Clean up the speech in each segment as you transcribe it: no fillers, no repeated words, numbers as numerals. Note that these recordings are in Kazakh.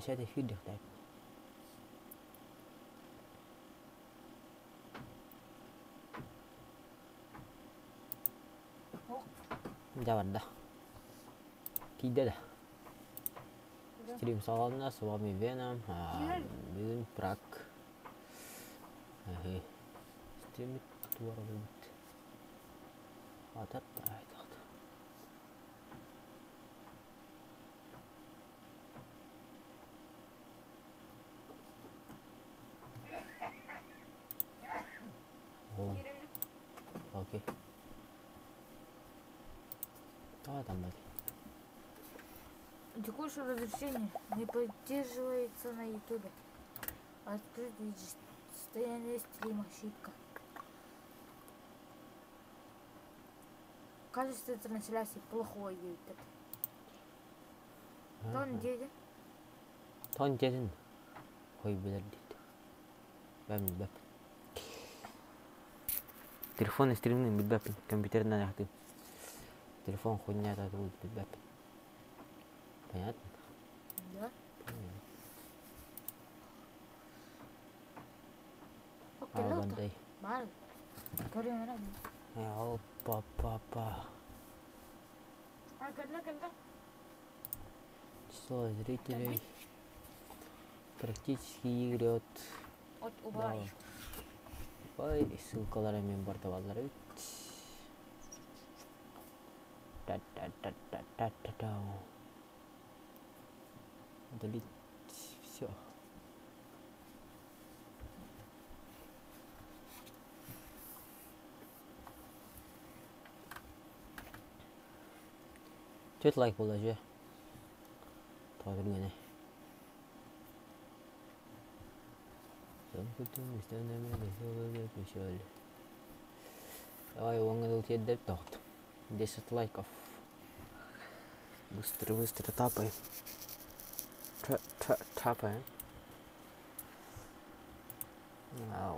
Masih ada video type. Jawab dah. Tidak dah. Stream Solana, с вами Venom, Bill Prak. Stream World. Атат айтады. Окей. Давай там дальше. Текущее разрешение не поддерживается на YouTube. Открыть состояние стрима, ошибка. Качество трансляции плохое. Тон дедин. Тон дедин. Хой билер дейді. Бәмін. Телефон стримный билбәпін. Компьютерден аяқты. Телефон хуйня атады ол билбәпін. Понятно? Да. Албандай. Бар. Көрем рады. Опа. Когда? Число зрителей практически игры от Убай. Ой, ссылкалары мен бар табалары бит. Удалить все. Чет лайк болады же. Тағдыр гөне. Давай, он тебе дать тот. 10 лайков. Быстро тапай. Тапай.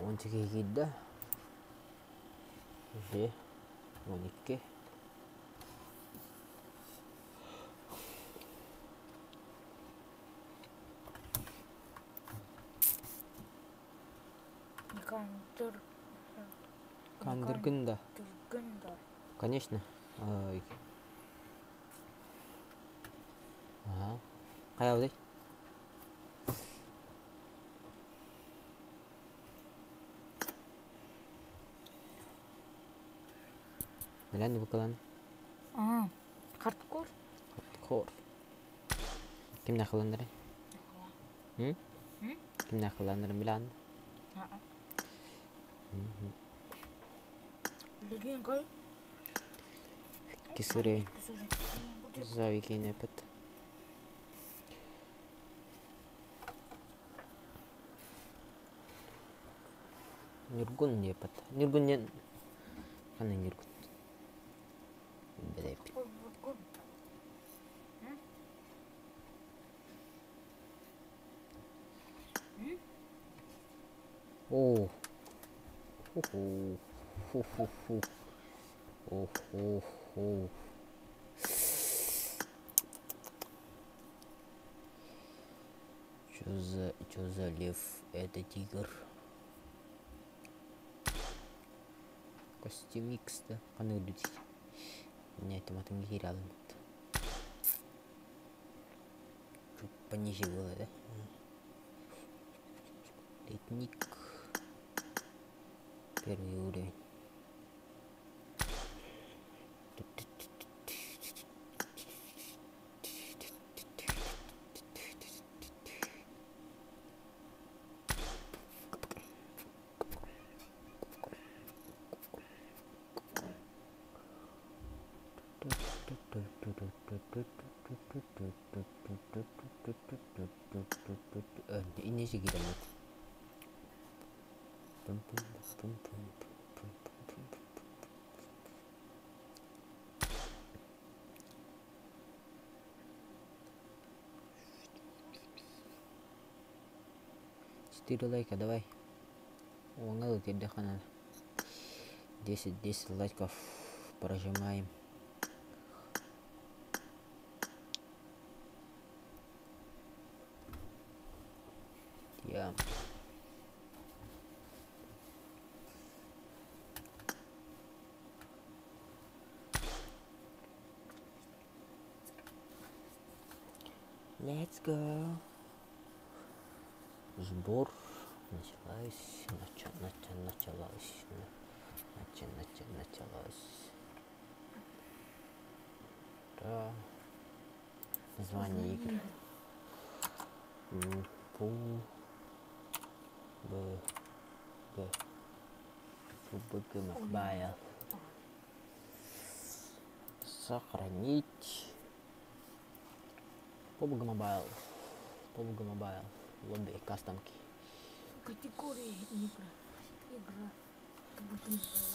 Он тебе гида. Же. Монике. Кандыргында. Конечно. Ага. Қаяудай? Біләнді бұқылан? Хардкор. Кім нақыландыры? Кім нақыландыры біләнді? Леген қой? Кесірей. Зау екен әпіт. Нюргун не әпіт. Нюргун не... Қаны Нюргун? Бәді әпіт. О. Чё за лев? Это тигр. Костюм Икс, да? Қаны өдеді. Мне это матым егер алынды. Чуть пониже было, да? Летник. Первый уровень. Ini sih kita lihat. Четыре лайка, давай. Он тебе канал. 10 лайков прожимаем. Я. Let's go. Сбор началась. Началась. Да. Название игры. Пул. ПУБГ Мобайл. Сохранить. ПУБГ Мобайл. Лобби, кастомки. Категория игра.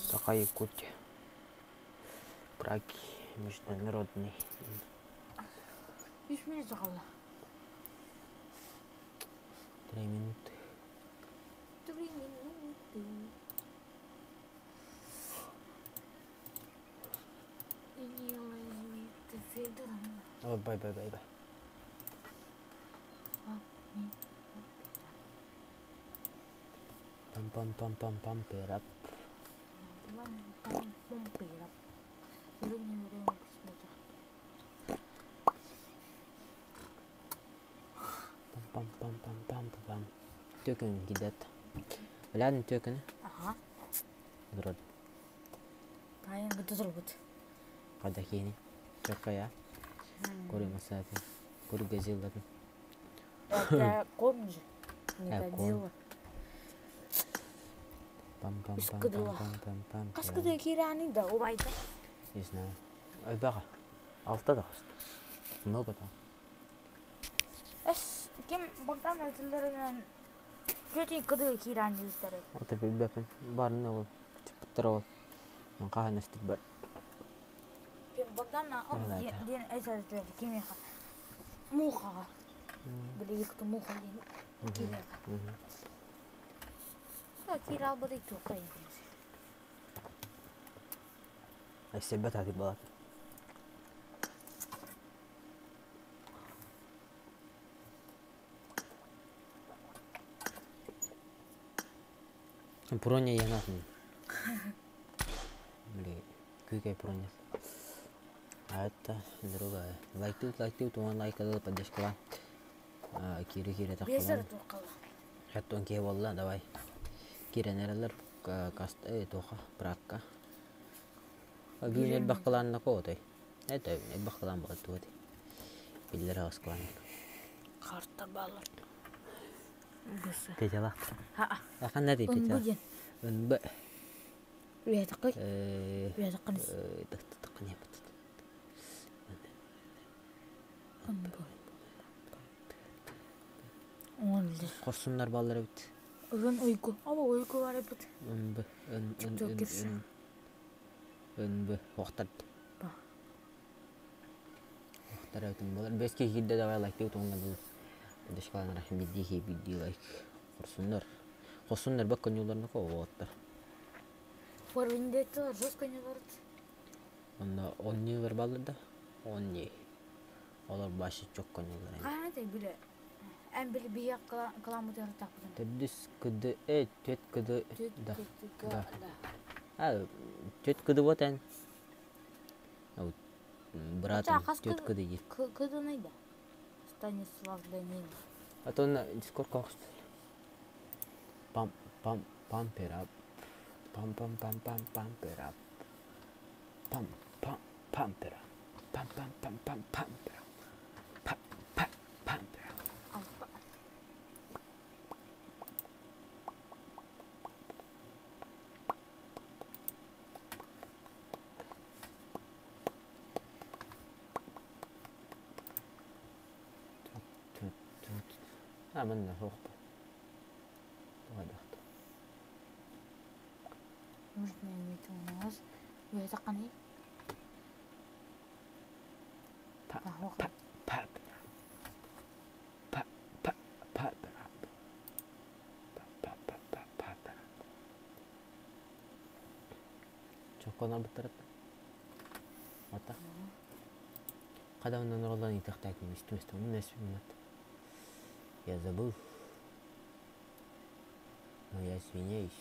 Такая куть. Браки. Международный. 5 минут қалды. 3 минуты. 3 минуты. Бай. Пам, пирап. Пам. Tökün gidet. Biladin tökün? Aha. Durad. Kayan gede terbut. Kada kini. Tökka ya. Kori masati. Kori gaziladın. Это комнат. Не кон. годила. Пам. Kaskıda kirani da o bayda. Не знаю. Бага. Алтыда. Много там. Эс кем багдан айтыларынан көтен кыды kirani үстәрі. Ата билбепин. Барны ол. Типтер. Мен каһан истеп бар. Кем багдан Ладно. ден айтылар кемеха. Муха. Били якты муха ден. Кемеха. Кира албады тоқай. Айсебет хadi балат. Проня янатын. Блин, күйкай проня. А это другая. Лайк туан лайк адал поддержка. Кири Безер тақылан. тоқала. Хаттон ке болла, давай. Киренерлер каст тоха пракка. Агинет бақылан на котой. Это не бақылан болот вот. Биллер аскалан. Карта балар. Гысы. Петела. Ха. Ахан нади петела. Өнбүген. Өнбө. Уятақы. Уятақыныз. Тақын ябыт. Өнбү. Онлы. Корсуннар баллары бит. Ön uyku. Ama uyku var hep. Өнбө. TikTok girsin. Өнбө. Вақтар. Ба. Вақтар өтін болар. Беске кирде давай лайк деу тоңна бұл. Дешкалан рахим бидди лайк. Корсуннар баккан юларына ко вақтар. Var vendetta var. Жестко не var. Онда 10 yıllar балларда. 10 yıl. Олар башы çok конюлар. Қана да биле. Ән биле бия каламут яры таппын. Теддис кыды төт кыды да. Да. Төт кыды вот ән. Братым Қас төт кыды ет. Кыды найда. Станислав Данилов. А то на дискорд қоқсты. Пам перап. Пам перап. Пам перап. Пам перап. Пам перап. Алпа. Mənə soxdu. Вайдахты. Нужно иметь у нас. Уятақаны. Чоконар бітіріп. Ата. Қадамынан оралдан итақтайкын. Үстіместі. Оның нәсіп мінат. Я забыл. Ну, я извиняюсь.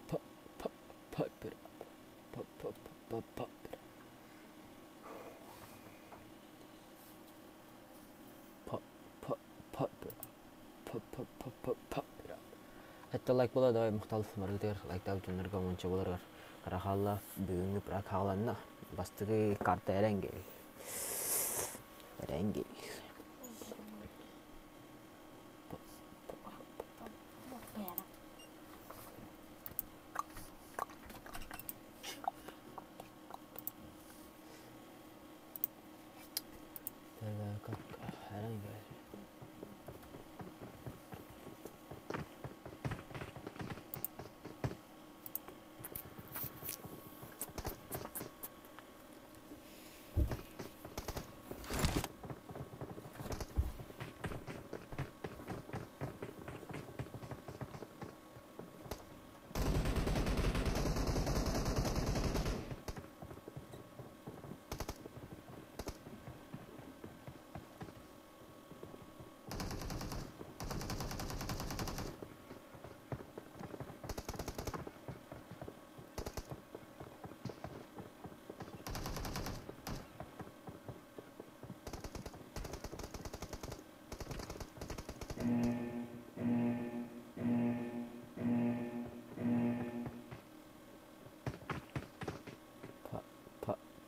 Папер. Папер. Hatta like bola da muhtalif margıdır. Like da ucunlar gamonça bolar. Karahalla büyüğünü bırak hağlanna. Bastığı karta erengi.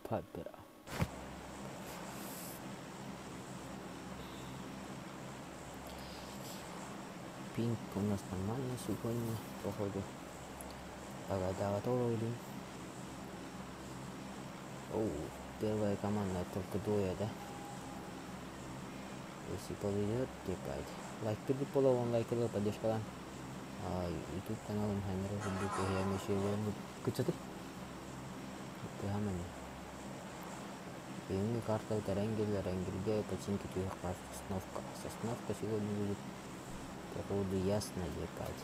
Папера. Пинг у нас нормально сегодня, походу. Погода тоже. Оу, первая команда только двое, да? Если повезет, тепать. Лайк перед половым лайкеры поддержка. YouTube каналым хаймеры будет я мешаю кучаты. Это хамани. Ini карта Рангельге починки туяхпа сосновка сегодня будет походу ясно ебать.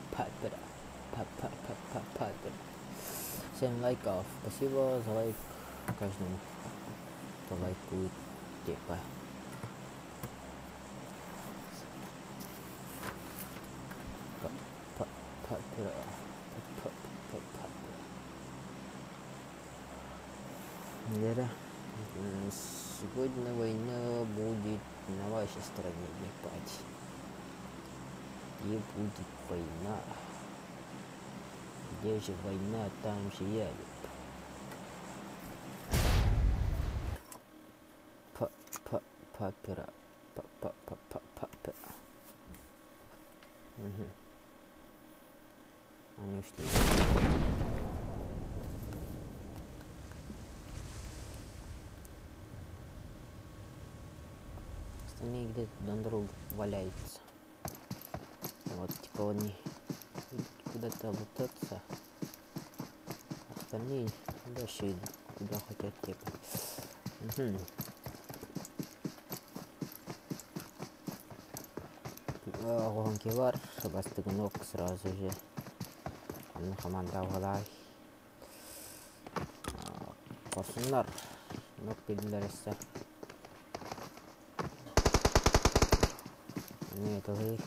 Папера. Всем лайков, спасибо за лайк каждому, кто лайкует типа. Папера. Вера, сегодня война будет на вашей стороне, ебать. Где будет война? Где же война, там же я. Папера. Они ушли. Остальные где-то на дорогу валяются. Вот типа они куда-то лутаться. Остальные дальше идут, куда хотят типа. Гонки бар, бастығы ног сразу же. Команда валай. Қосынлар ног беділер әсі. Не етілі.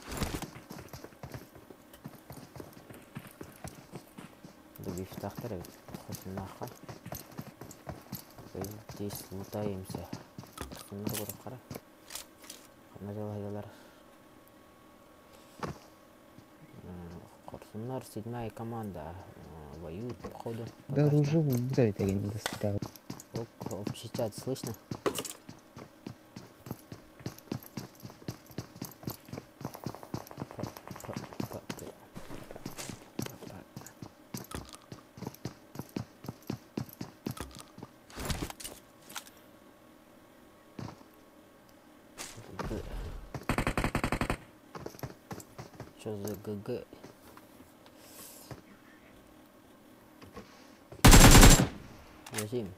Дубифтақтар әбет. Қосынлаққа. Біз здесь лутаемся. Қосынлар көріп қара. Қана жалайдалар. Корсунlar, 7-я команда воюет, походу. Да, уже за это я не достал. Общий чат слышно? Что за ГГ? Зим.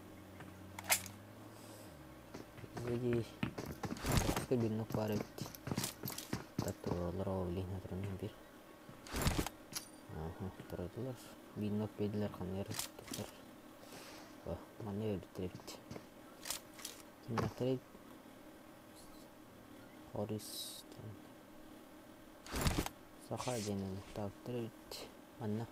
Jadi binok parit. Tato laraw-lin na tron bir. Terus binok pedlar kamera. Wah, mana ya trip. Нахтырит. Хорис. Саха денег. Так, трит. Анна.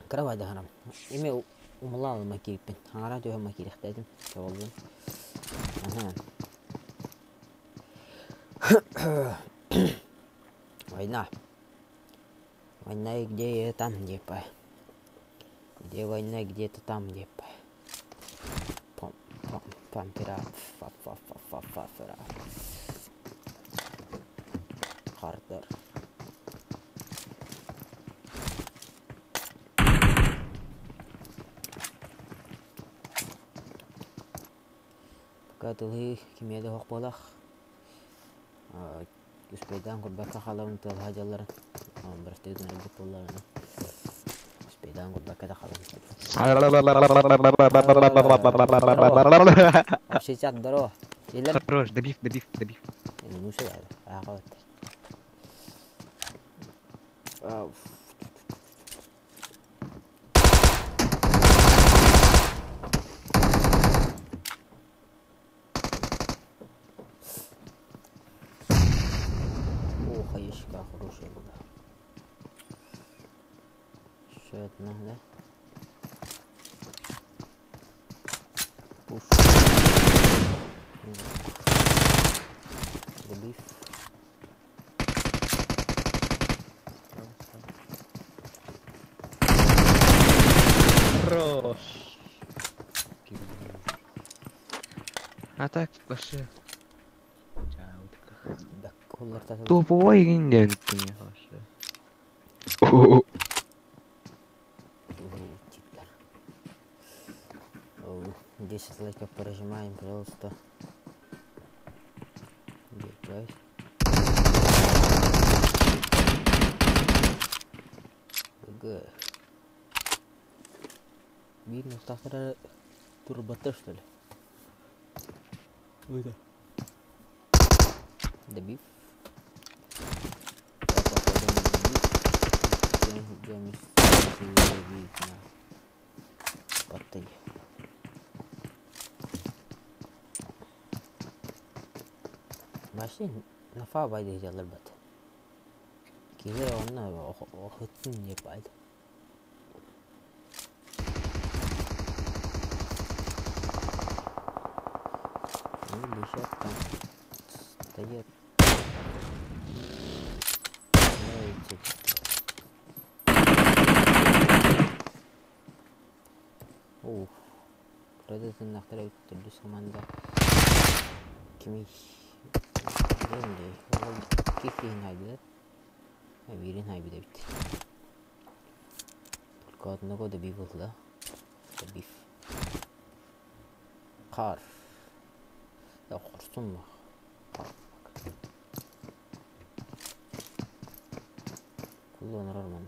Кровать дахарам. Име умлал макипин. Аңара төһө макирих дедим. Чолдун. Война. Война где там, где по. Где война, где-то там, где по. Пампират. Фа-фа-фа-фа-фа-фа. Хардер. Катылы кимеде хок болах. Спейдан курбакка халавын тыл хажаларын. Бірстегін әлбек боларына. Спейдан курбакка да халавын. Вообще чат здорово. Хорош, добив. Ну все, вот. Хаешка хорошая была. Еще одна, да? Пуш. Добив. Хорош. А так, вообще. Топовой индиан мне вообще. Типлер. 10 лайков прожимаем, пожалуйста. Держай. ГГ. Видно, завтра турбота, что ли? Ой, да. Добив. Потый. Машин на фабайде сделал бат. Кизе он на охотный не пайд. Ну лишь там стоит. Продолжим на второй турдус команда. Кими. Деньги. Кики найдет. Вирин найдет. Только одного добив был, да? Добив. Кар. Да, хорсун ма. Кулон рарман.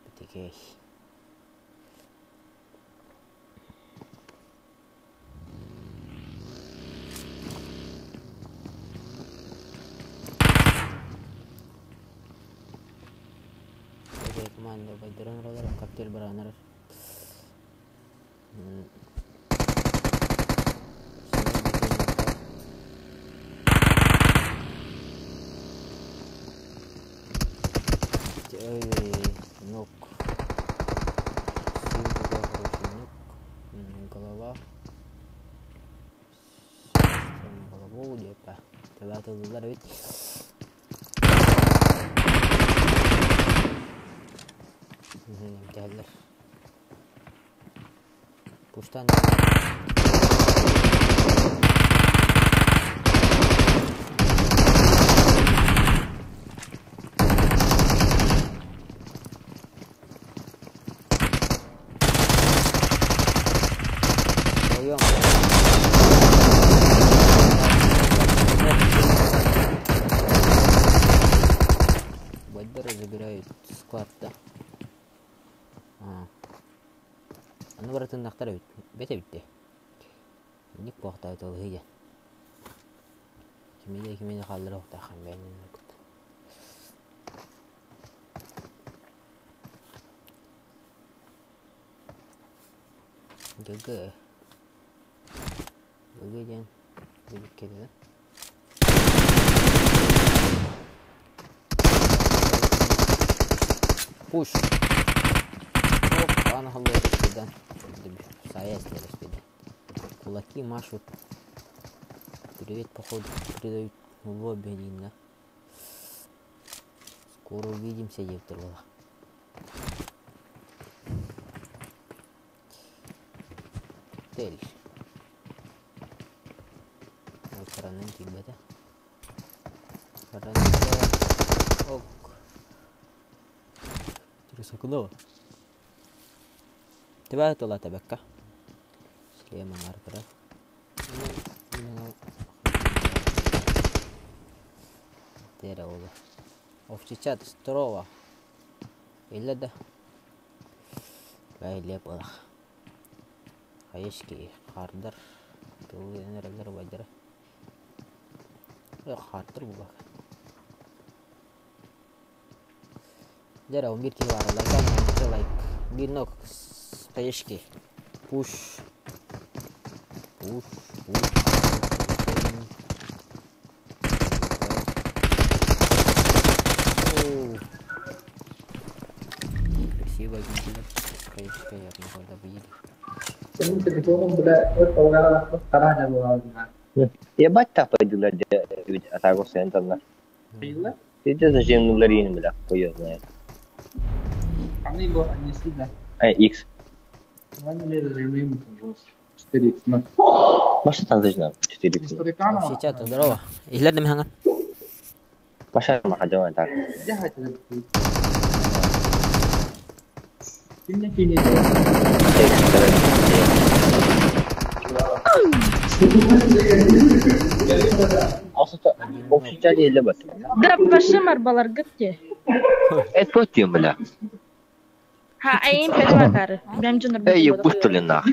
Битекей. Команда байдыран ролар коктейль баранар. Ног. Голова. Голову где-то. Тогда ты ударить. Geldiler. Puştan. Баддеры забирают склад, да? Аны баратын нақтар бете битте. Ник боқта айтыл хия. Кимеде қалдыр оқта хан бәйнен өкіт. GG. Ögeden dedik kedi. Push. Оп, анахал бедан. Saya стрелять бедан. Кулаки машут. Привет, походу, передают в лобби один, да? Скоро увидимся, Евтурова. Тель. Karanın tiba-tiba. Karanın ok. Terus aku tahu. Tiba itu lah tabakka. Saya mengar keras. Tidak ada. Officiat strova. Illa dah. Gaya lihat lah. Kayaknya harder. Tuh ini rada wajar. Harder bukan. Jara umbir ki var like kan like binok kayaknya push. Siapa yang bilang kayak ada begini. Jadi telefon boleh orang sekarang ada orang. Я бать-то пойду на атаку центр на. Bila? Ты зачем нуларин, бля, хуй знает. Kami bawa aja sudah. X. Mana ni remim terus. Steady. Nah, Маша там зачем? 4 history kan? Officiat здорово. Ihlat na hangat. Маша мah jangan tak. Jahat tu. Kini. Aslında ofisler değil bak. Да, пошимар балар гытте. Et potiyum bля. Ha, ayın pedwa karı. Benim canım. Ey bustulina.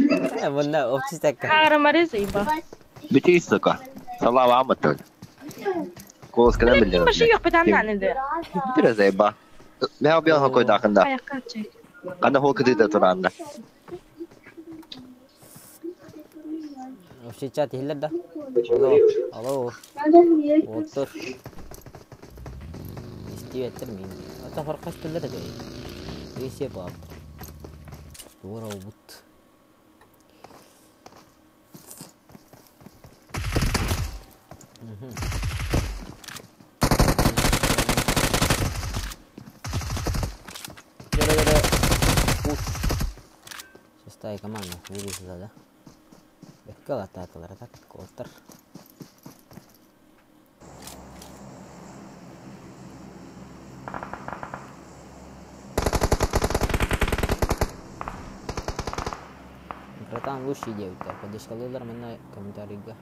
Bunda office takka. Karı mariz iba. Biti istoka. Salam amatol. Kos kana Kim bildim. başı yok bir tane de. Biraz eba. Ne yapıyorsun hakoy dakında? Ayakta çek. Kana hokudi da turanda. Officiat ihlat dah. Halo. Motor. Istiwa termin. Atau farkas tular aja. Ini siapa? Dua robot. Gara-gara push. Selesai kemana? Buru sudah. Bekal atau letak kotor. Pertama lucu dia itu. Pada sekali lar mana komentar juga.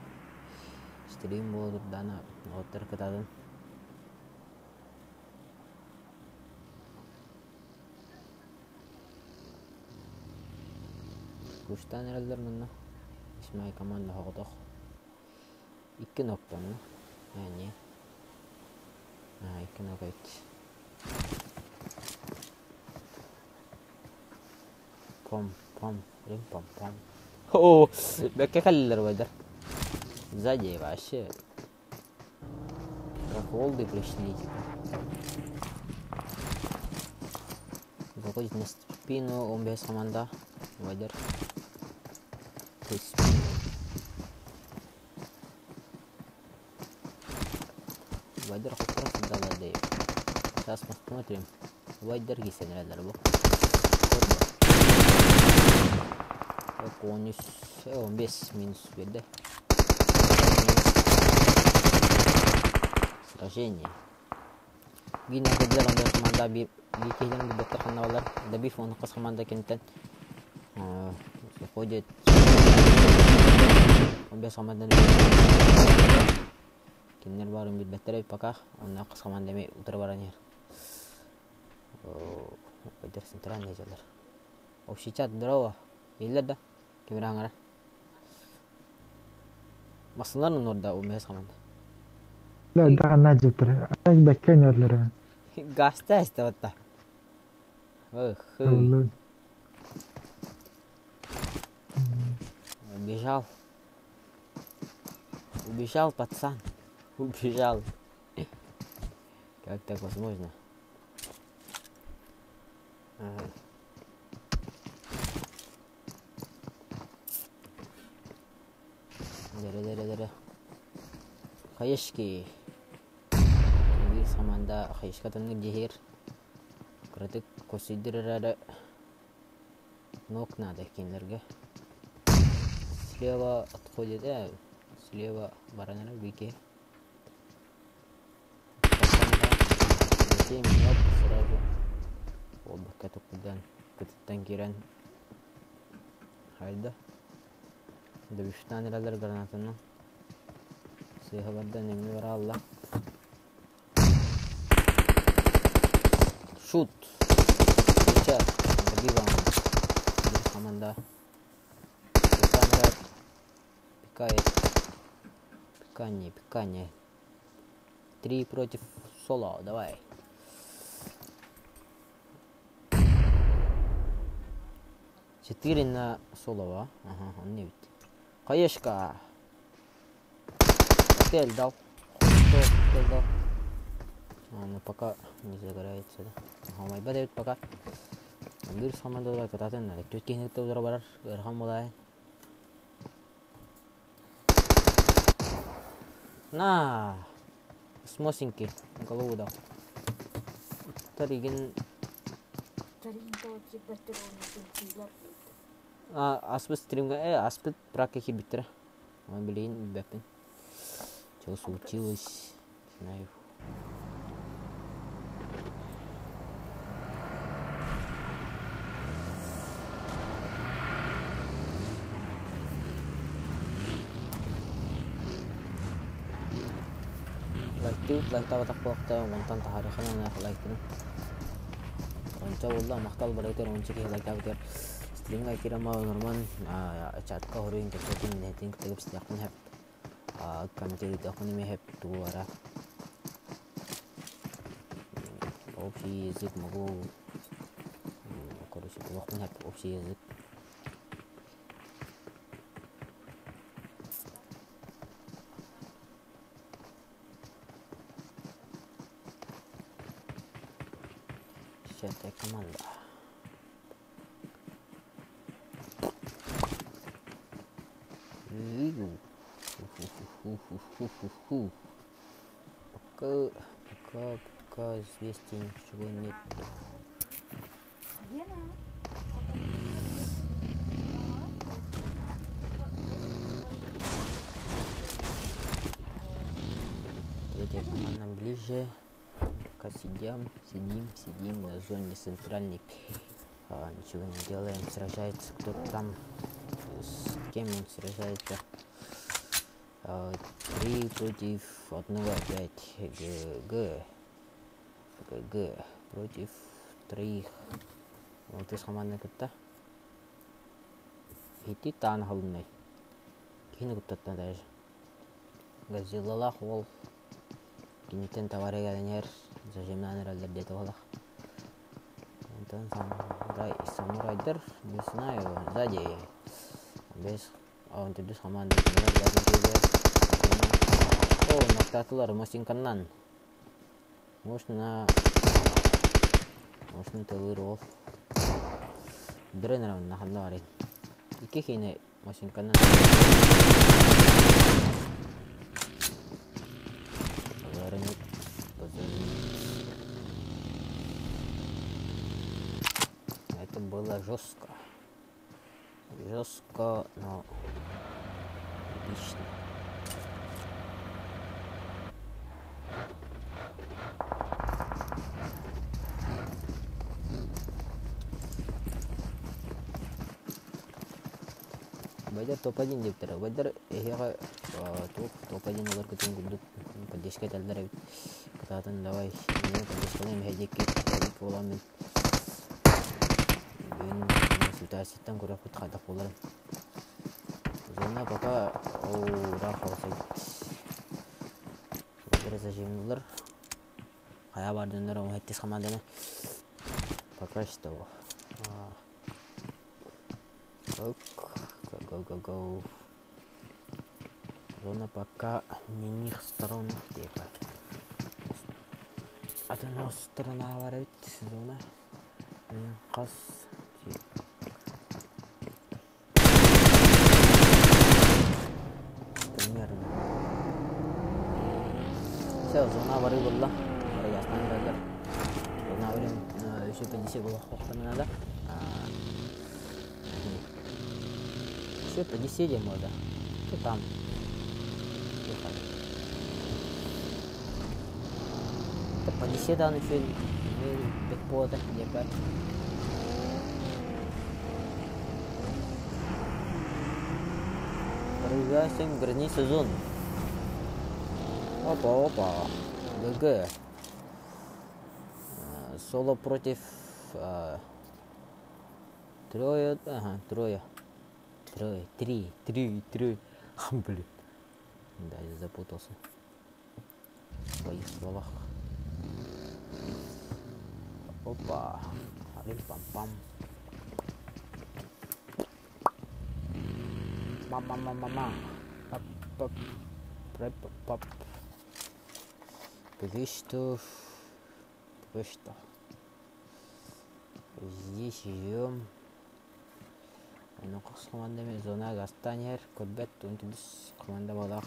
Stream boleh dana kotor ketahuan. Kustan herhalde mana. İsmail Kaman'la hoqdoq. 2 noktani. Yani. Ha, 2 nokta. Pom. Oh, bekka kallar wajar. Сзади вообще. Как волды пришли. Выходит на спину, он без команда. Wajar. Wajar как раз дала дэй. Сейчас посмотрим. Wajar гисен рядом. Конус. Он без минус беда. Сражение. Gina kedua orang komanda bikin dokter kenalan tapi phone kas komanda kenten projet ambil komanda kinen baru bit better pakah on kas komanda me utar baranya udah sentran ya jalan ofisiat draw illa dah kamera ngara masalan nurda umes komanda لا ده عنا جبر أنا بكين ولا لا Gasta استوتا والله بيجاو Убежал, пацан. Убежал. Как так возможно? Ага. Дere. Hayışki. Bir zamanda hayışkatının cehir. Kritik konsiderada ног надо кинлерге. Слева отходит, слева баранера бике. 7 минут сразу. Оба катукудан кытыттан кирен. Хайда. Дövüşten ilerler granatını. Sıyhalardan emni var Allah. Şut. Geçer. Bir zaman. Bir zamanda. Камера. Пикает. Пикание. 3 против соло. Давай. Четыре на соло. Ага, он не видит. Хаешка. Тель дал. Ну пока не загорается, да. Хамай бадает пока. Bir zamanda da kataten na. Türkiye'nin de uzara barar. Erham olay. На. Смосинки. Голову дал. Таригин. Аспет стримга, аспет прака хибитра. Он блин, бепин. Что случилось? Знаю. Like tahu tak waktu mantan tahariknya nak like tu. Ranca wallah maktal beraitir ranca ke like tahu ter. Stream like kira mau normal chat ka horin ke setting netting tegap setiap pun have. Kami jadi tak pun ini have tu arah. Opsi zik magu. Kalau sih waktu pun have opsi zik. Siete команда. Пока известий ничего нет. Третья команда ближе. Пока сидим на зоне центральной. Ничего не делаем. Сражается кто-то там. С кем он сражается? 3 против 1 опять. ГГ против 3. Вот из команды кто-то. Идти тан холодный. Кино кто-то даже. Газилалах вол. Кинитен товары гаденер. Зажимнан ралдер где-то волах. Самурайдер. Не знаю. Сзади. Без. Он тут без команды. О, нактатылар масинканнан. Можно тылыр ол. Дренером наханлари. Ике хине масинканнан. Это было жестко. Но отлично. Байдар топ-1 дептер. Байдар эхега топ-1 олар көтөн күндүк поддержка талдар. Кататын давай. Мен поддержкалайм хедекке боламын. Мен ситуациядан көрөп кадак болар. Зона пока рахалса. Байдар зажимдылар. Кая бардыңдар, он хеттис команданы. Пока что. Go. Зона пока мених сторон типа. Одна сторона варит зона. Кас. Примерно. Все, зона вары была. Я стандарт. Зона варим еще 50 было хохтана надо. Еще 50 можно. Что там? По 10 дан еще бекпота епать. Прыгаем границы зоны. Опа. ГГ. Соло против трое. Ага, трое. Три. Блин. Да, я запутался в своих словах. Опа. Рим-пам-пам. Мама. Пап. Что? Здесь живем. Ну, как с командами зона Гастанер, Кодбет, Тунтидис, команда Балах.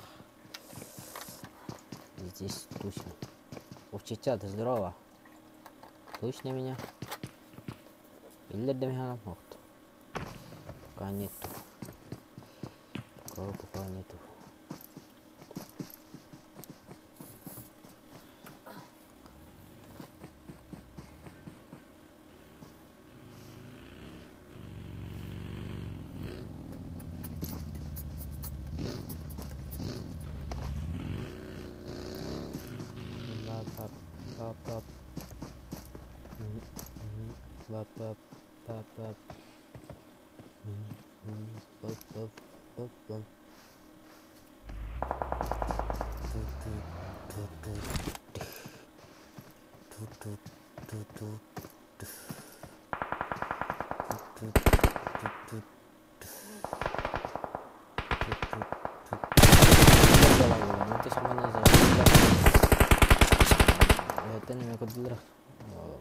Здесь точно. Овчича, ты здорово? Точно меня? Или до меня вот. Пока нету. Пока нету. Nanti sama Nazar. Lihatnya mereka dulu.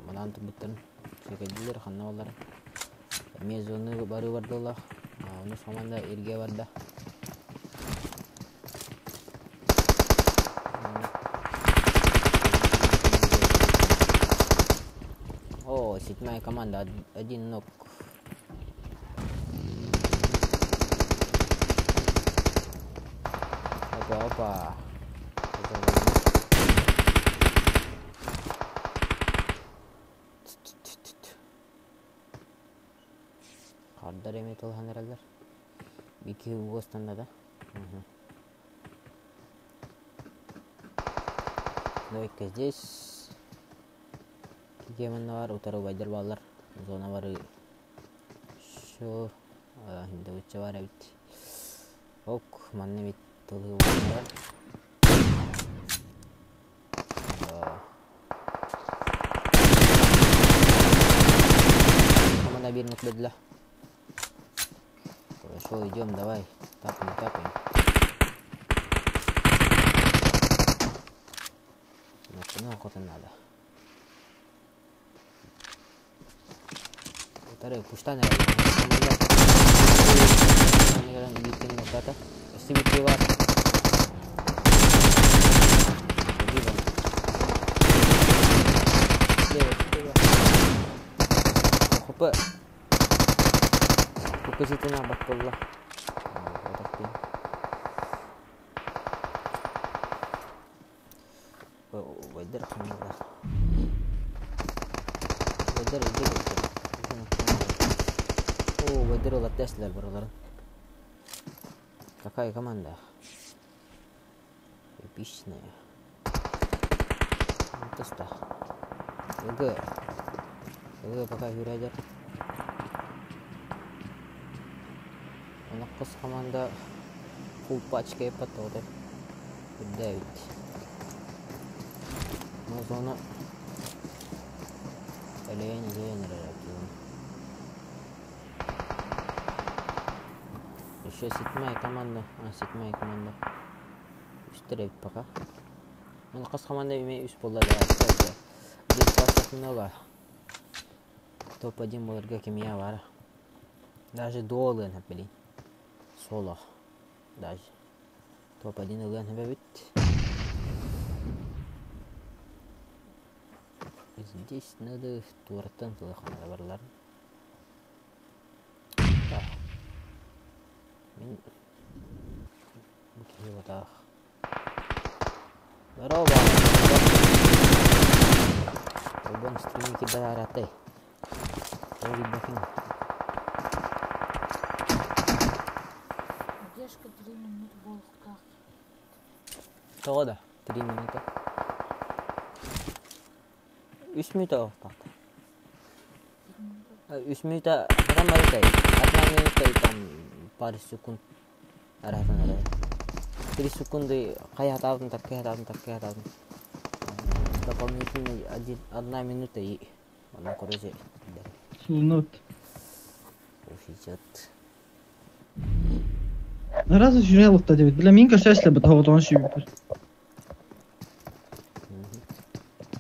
Menantu betul. Saya dulu karena Allah. Mezonnya baru berdoa. Ini sama anda irga berda. Oh, сетьмая команда 1-0. Опа. Кардар эмет ол ханаралар. Бики угостанда да. Давай-ка здесь. Геман бар, утару байдар балар. Зона бар. Шо. Хинда уча бар бит. Ок, манне бит. Tuh команда бирнут бедля. Хорошо, идем, давай. Тапаем. Ну, охота надо. Второй, пуштане. Сибитива. Хопа. Покажите нам бакалла. Вайдер хамила. Вайдер. О, вайдер ла Тесла, братан. Какая команда? Эпичная. Вот это. ГГ пока юрайдер. У нас команда фул пачка и потоды. Давид. Но зона. Лень. Еще седьмая команда. Седьмая команда. Tereyip baka. Onu kaskamanda ime üst bollar da. Bir pasakında var. Топ-1 боларга кемия бар. Даже до ылын хәппелин. Соло. Даже. Топ-1 ылын хәппебит. Здесь надо туартан тылаханада барлар. Да. Мен... Букие вот ах. Здорово! Обон стримики баратай. Ой, бахин. Задержка 3 минуты был как. Того да, 3 минуты. 3 минуты так. 3 минуты харам барытай. 1 минуты там пару секунд. Арахтан арай. 3 секунды каятабын так. Дополнительный 1 минута и она короче. Сулнут. Офигеть. Раз журналов та девит. Бля, минка шесле бит хаватан шибипер.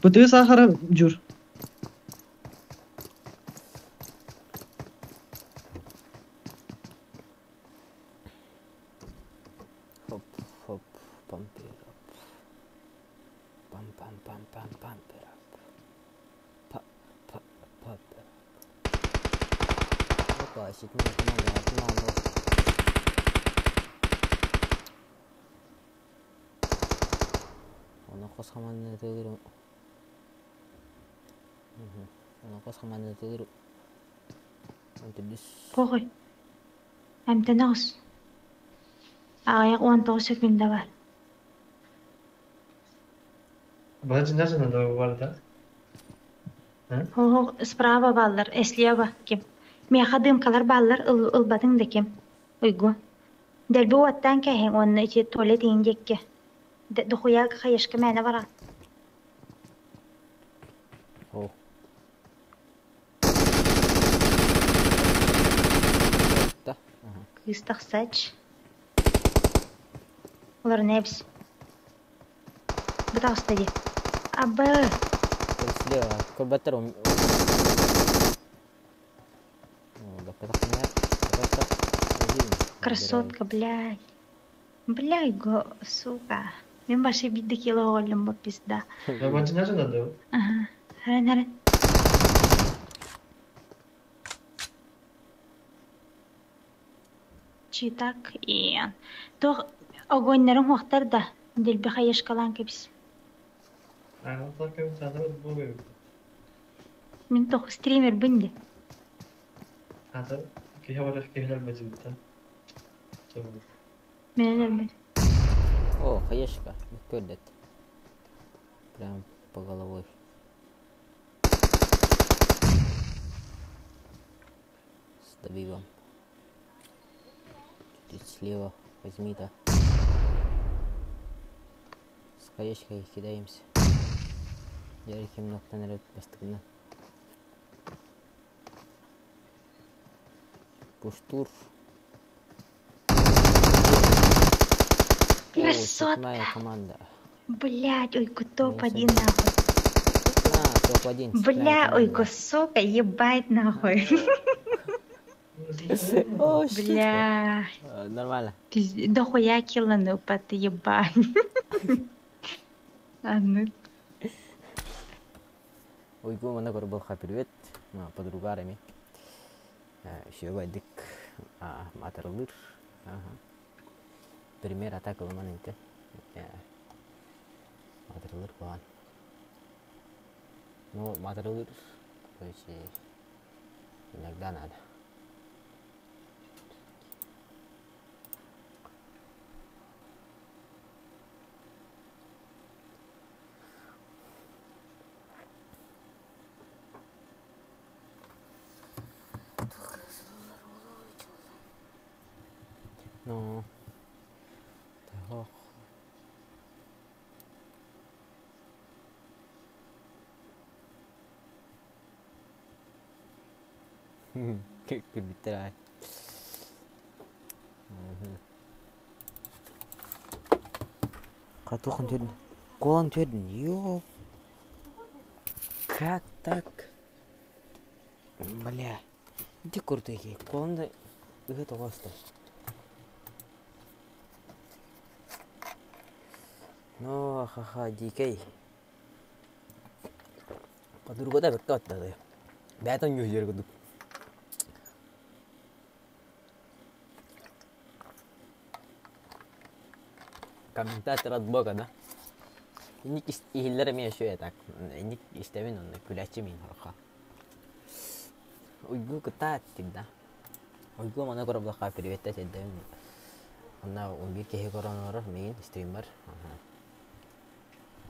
Буты сахара жур. Хоп, хоп, пампер ап. Пампер ап. Папер. Опа, секунду, команда. Оны қосқаманды төгіру. Оны қосқаманды төгіру. Өтіліс. Погой. Әмтенағыз. Аяқ 19 секунда бар. Бачи нәрсе надо бар да? Справа баллар, слева кем. Меха дымкалар баллар, ылбадың да кем. Уйгу. Дәлбі уаттан кәйін, оны иче туалет индекке. Духуяк хайышка мәне бара. О. Да. Кыстақ сач. Олар нәбіс. Бұтақ стади. Абы. Слева. Курбаттар о. Красотка, блядь. Блядь, сука. Мен башы бидді келі оғылым бұл пизда. Бачи нәрсе надо? Ага. Харан. Читак иен. Тоқ огоньнарын уақтар да. Делбі хайыш калан кепс. Аңылтар кем садыр бұл. Мен тоқ стример бінде. Хазыр кехаварах кехлер бачита. Мен әлбет. О, хаешка. Көрдет. Прям по головой. С добивом. Чуть слева. Возьми, да. С хаешкой кидаемся. Ярким ноктан рыб постыгна. Пуштур. Красотка. Моя команда. Блядь, ой, топ-1 нахуй. Топ-1. Бля, ой, сука, ебать нахуй. О, Бля. Нормально. Ты дохуя килланул, ты ебать. А ну. Ой, mana korban привет. Подругарами. Еще вадик. Матерлыр. Пример атака в моменте. Матерлыр план. Ну, матерлыр. То есть иногда надо. Ну, так. Как арбитраж. Катухан төрдүн. Колон төрдүн. Ё. Как так? Бля. Иди куртыги. Колонда ыгы тогосто. Ну, ха-ха, дикей. Подругода бекке аттады. Бәтон южер кудук. Комментатор от бога, да? Иник ихиллер мен шо так. Иник истебин онны күләчи мен хорха. Уйгу кыта тигда. Уйгу мана корабла привет эдем. Она 11 кеге коронор мен стример.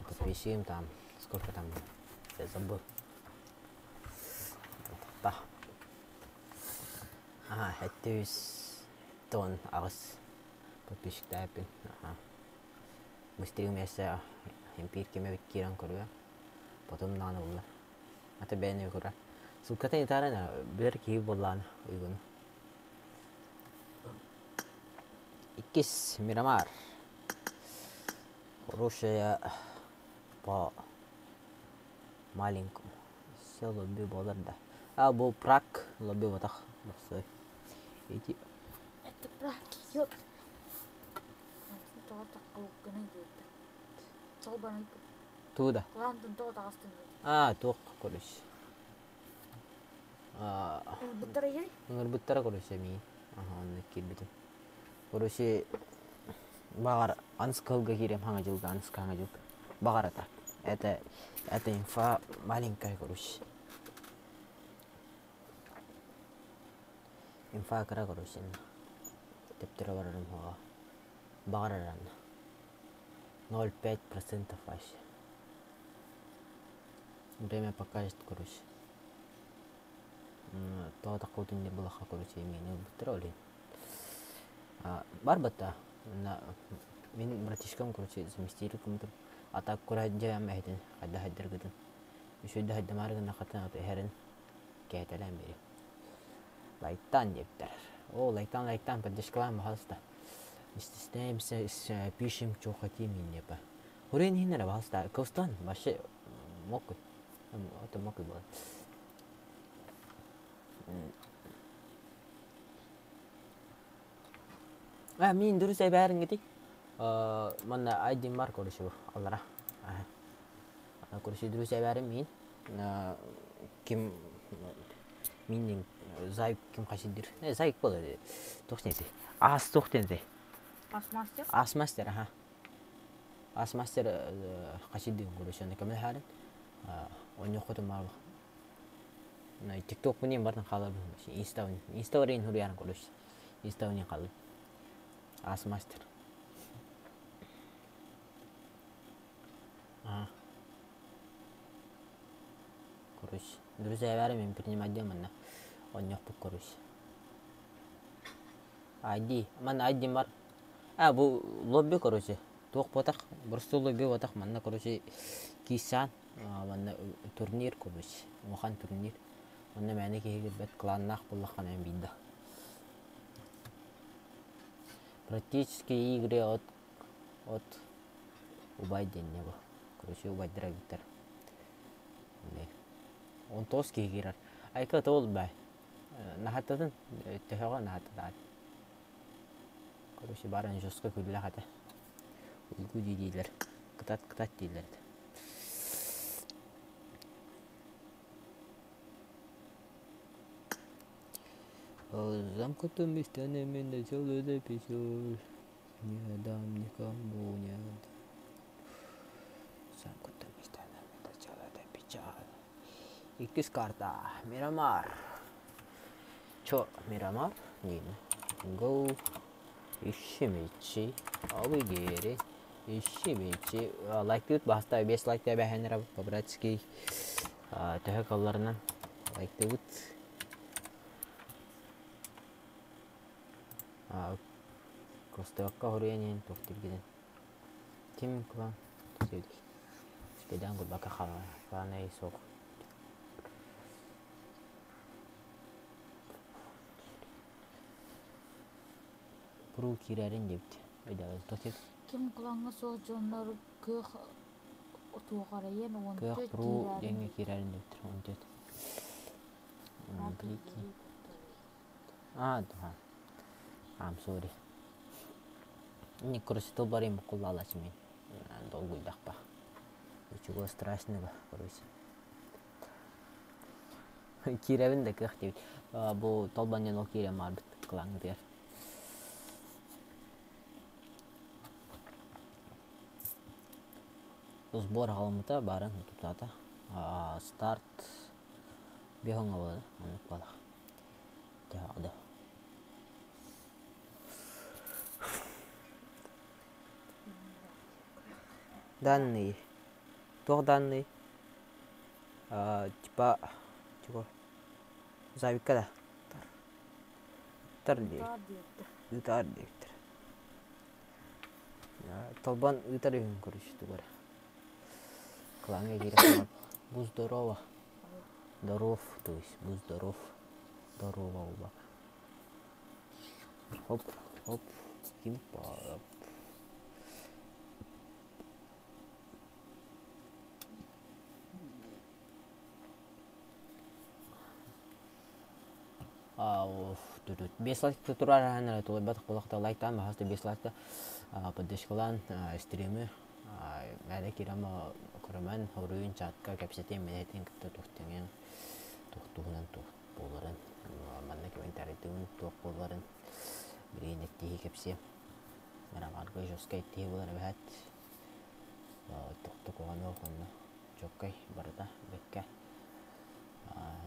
Подпишем там. Сколько там? Я забыл. Да. Ага, это тон арс. Подписчик тайпин. Ага. Быстрее умеется импирки में किरण करूँगा потом नाना बोला आता बहने करा सुखते ही तारे ना बेर की बोला ना इगुन 21 Мирамар хорошая по маленькому все лобби болар да а был прак лобби вот так все иди Это праки, ёп. Тоа такку гэнэ дэт. Цолбан туда Ландон тоа тагастын. а тух кориш Бутарай. нурбуттара кориш ми ага некир бит кориш багар анскалга кирем ханга жылга ансканга жыл багарата это инфа маленькая кориш инфа кара кориш тептера барарым хага багараран 0,5% вообще время покажет короче то такого не было короче именно бутроли барбата на мен братишкам короче заместитель кому-то а так кураджа мехден хадда хаддер гыдын еще да хадда маргын хатан херен кетелем бери лайктан дептер о лайктан поддержкалам хаста стесняемся пишем что хотим и не по хурен хинера хаста костан вообще мог это мог было мин дұрыс бәрін кетей мана айдин бар көріші аллара көріші дұрыс бәрін мен кім менің зайып кім қашидыр зайып болады тоқтенсе ас тоқтенсе Асмастер. асмастер аха асмастер қашидың көріші оны кімді хәрін оны қотым барлық тикток бұнен бардың қалар инстаурин хұрияның көріші инстаурин қалар асмастер короче друзья бәрімен принимать демін он жоқ бұл короче айди мана айдин бар бұл лобби короче тоқ ботақ бұрысты лобби ботақ мана короче кисан мана турнир короче оған турнир мана мәне кейгір бәт кланнақ бұллаққан ән бейді практически игры от Убайден не было. Короче, Убайдера Виктор. Он тоски играр. Айка тол бай. Нахаттадын төһөгө нахаттад. Короче, барын жоско күлле хата. Уйгу дийлер. Кытат дийлер. Замкнутым местами на целый печаль. Не дам никому нет. Замкнутым местами на целый печаль. Икис карта. Мирамар. Чё, Мирамар? Нет. Go. Ищи мечи. Авигери. Ищи мечи. Лайктыт баста 5 лайкта бәһәнер по-братски. Төһә калларынан лайктыт. Костовка хорянин тоқтыргиден. Тим клан сөйдік. Спедан гулбака хала. Фанай соқ. Буру кирәрін депті. Öyle tutayım. Kim kulağına soğucanları kök otuğarayın onu Kök buru denge kirerin döktür. Onu tut. Biliki. Tamam. I'm sorry. Ini kursi tuh bari mukul alas min. Dolgu dak pa. Чего страшного, короче. Киревин де кых дейт. Бу толбанен ол кире марбит кылаң дер. Сбор халымыта барын тутата. Старт бехонга болады. Анық бала. Тағды. Данные. Тух данные. Типа чего? Завика да. Ütар дейттер. Толбан ütар үйін көрішті бар. Клаңа керек. Будь здорово. Здоров, то есть будь здоров. Здорово оба. Хоп, хоп. Кимпа. Бес лайкты турар ханара толай батық болақта лайктан бағасты 5 лайкты поддержкалан стримі мәлі керама көрімен ғыруын чатқа кәпсетен мәлетен күтті тұқтыңен тұқтуғынан тұқ боларын манна комментарийдің тұқ боларын бірейін әттегі кәпсе мәрамарға жосқа әттегі болары бәт тұқты қоған оқынна жоққай барда бәкке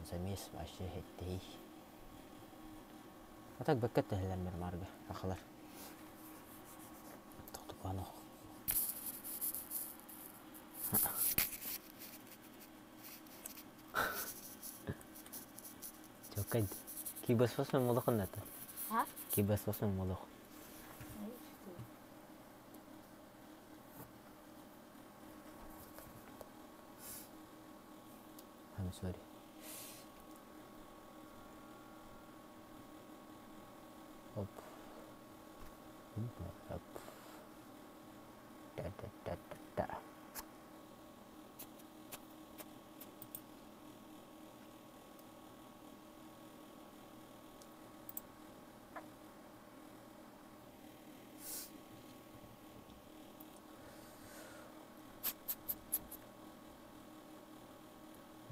замес башы әттегі Атак бәккәт тәһеләр мәрмәргә, ахалар. Тоқтықаны. Чокай. Кибас фасмен молоқын нәті? Ha? Кибас фасмен молоқ. I'm sorry. Up. Up. Da.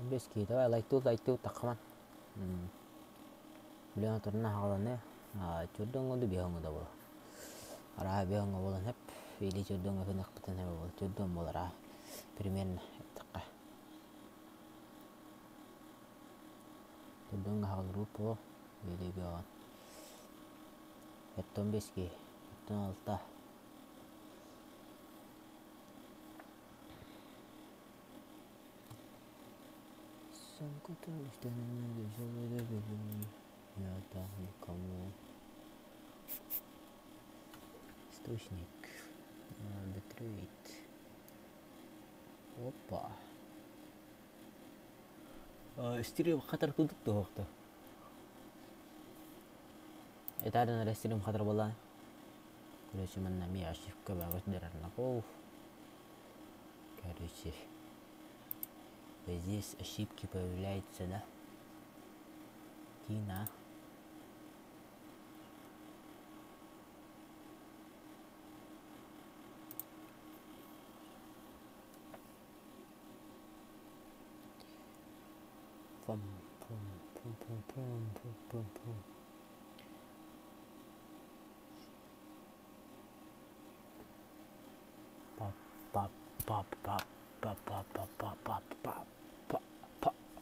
Beski đó lại tu takman. Beliau turna halannya. Cudong udah biang udah bol. Arah biang ngobolan hep. Pilih cudong apa nak petan hep bol. Cudong bol arah. Primen takah. Cudong hal rupo. Pilih biang. Etom beski. Etom alta. Sangkut terus dan bisa beli. Я там никому. Источник. Битрейт. Опа. Стрим хатар кылдык тоқты. Это на стрим хатар была. Короче, man нами ошибка багаж дерарнаков. Короче. Здесь ошибки появляются, да? Тина. Пум.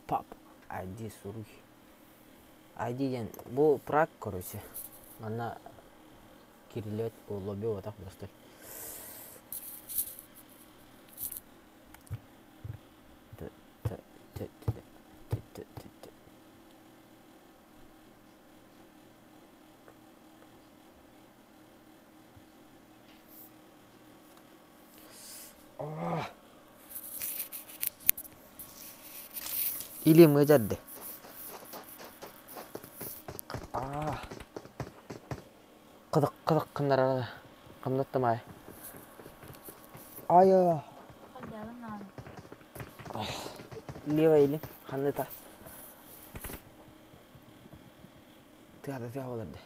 Пап. Айди суруй. Айдиден бұл прак, короче. Ана кирилет бұл лобби вот так достай. Или мы жадды. Қыдық қындар Арқамдаттамай. Айа. Хаддалым нан. Лево или? Ханныта. Тыгады тыга боларды.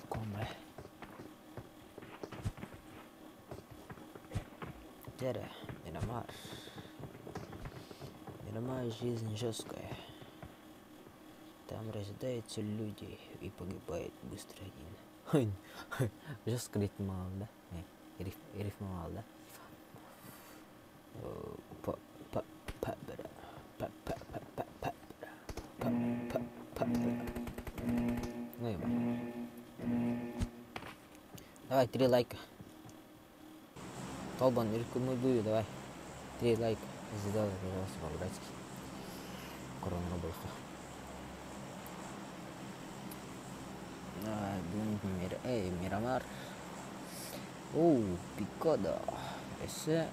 Комбай. Тере, Мирамар. Мирамар жизнь жесткая. Там рождаются люди и погибают быстро один. Жестко рифмовал, да? Рифмовал, да? Давай, 3 лайка. Толбан, рекомендую, давай. 3 лайка. Сделай, пожалуйста, по-братски. Корона больше. Мирамар. Оу, Пикода. Эссе.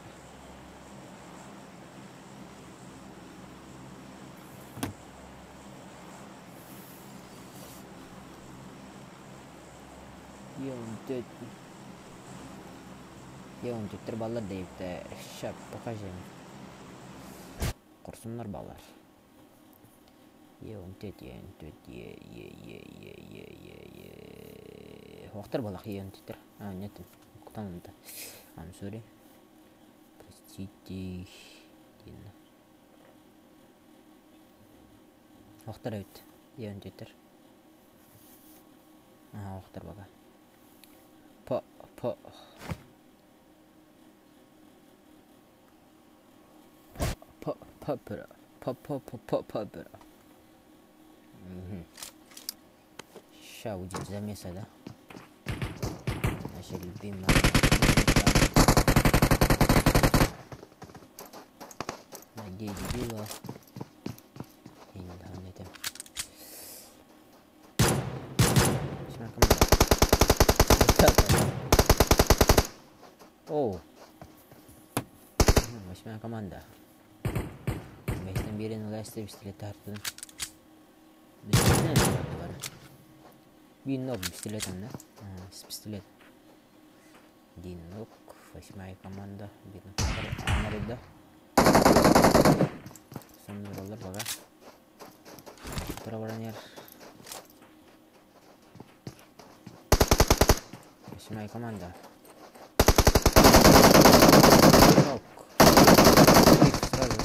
Тетер балар deyipti. Şap bakacağım. Kursunlar ballar. Вахтар балах ен титер. Нет. Кутанында. I'm sorry. Простите. Вахтар өт. Ен титер. Вахтар бага. По. Папера. Ща уйдет замеса, да? Наша любимая. Надеюсь, дебила. И не дам это. Восьмая команда. О! Восьмая команда. Местным берен лайстер пистолет артын. Бинок пистолетом, да? С пистолет. Динок. Восьмая команда. Бинок. Анарыда. Сонный роллер бага. Праворонер. Восьмая команда. Бинок. Сразу.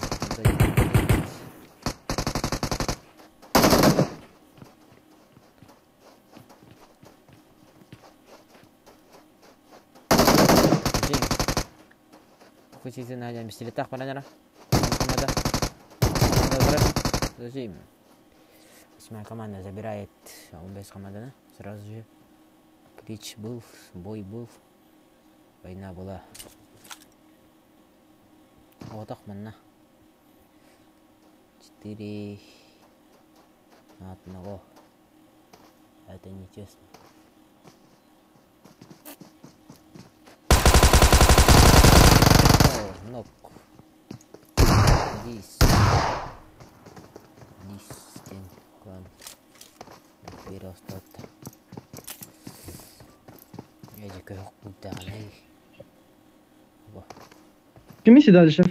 Хотите найдем пистолетах паранера? Зачем? Восьмая команда забирает без команды, сразу же. Клич был, бой был, война была. Вот так манна. 4 на 1. Это нечестно. Нок. Здесь. Клан. Вперед что-то. Я дикая хуйня. Kimisi daha şef?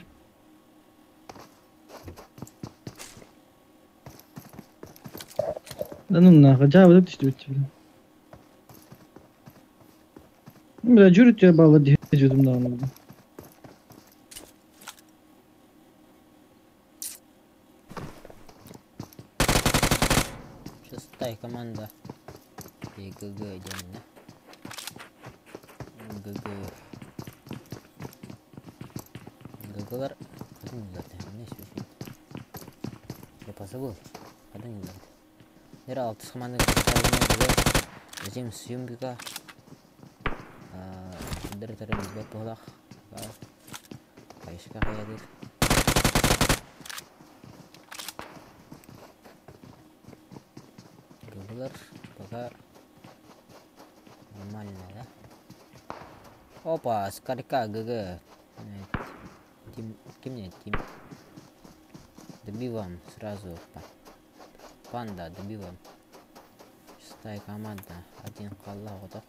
Lan onunla cevap düştü bitti. Biraz cürütçe bağlı diye diyordum daha onu. Шестая команда. И ГГ идем, ГГ. ГГлар. Я позабыл. Нера алтыс команда. Зачем съемка? Директор бек болах. Кайшка каядыр. Пока нормально, да? Опа, скорика ГГ. Тим. Добиваем сразу. Панда, добиваем. Пустая команда. Один колла вот так.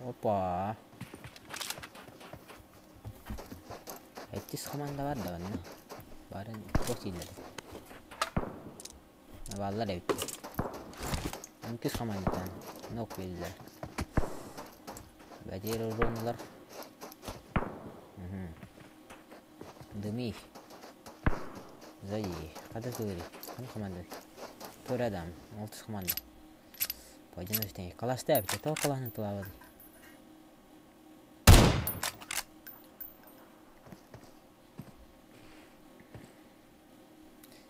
Опа. Etis komanda var da bende. Bari çok iyiler. Vallahi evet. Mümkün komandadan. Nok bildiler. Bacır oyunlar. Demi. Zayi. Kada söyle. Kan komanda. Tur adam. 6 komanda. Pojana işte. Kalasta yaptı. To kalanı tuladı.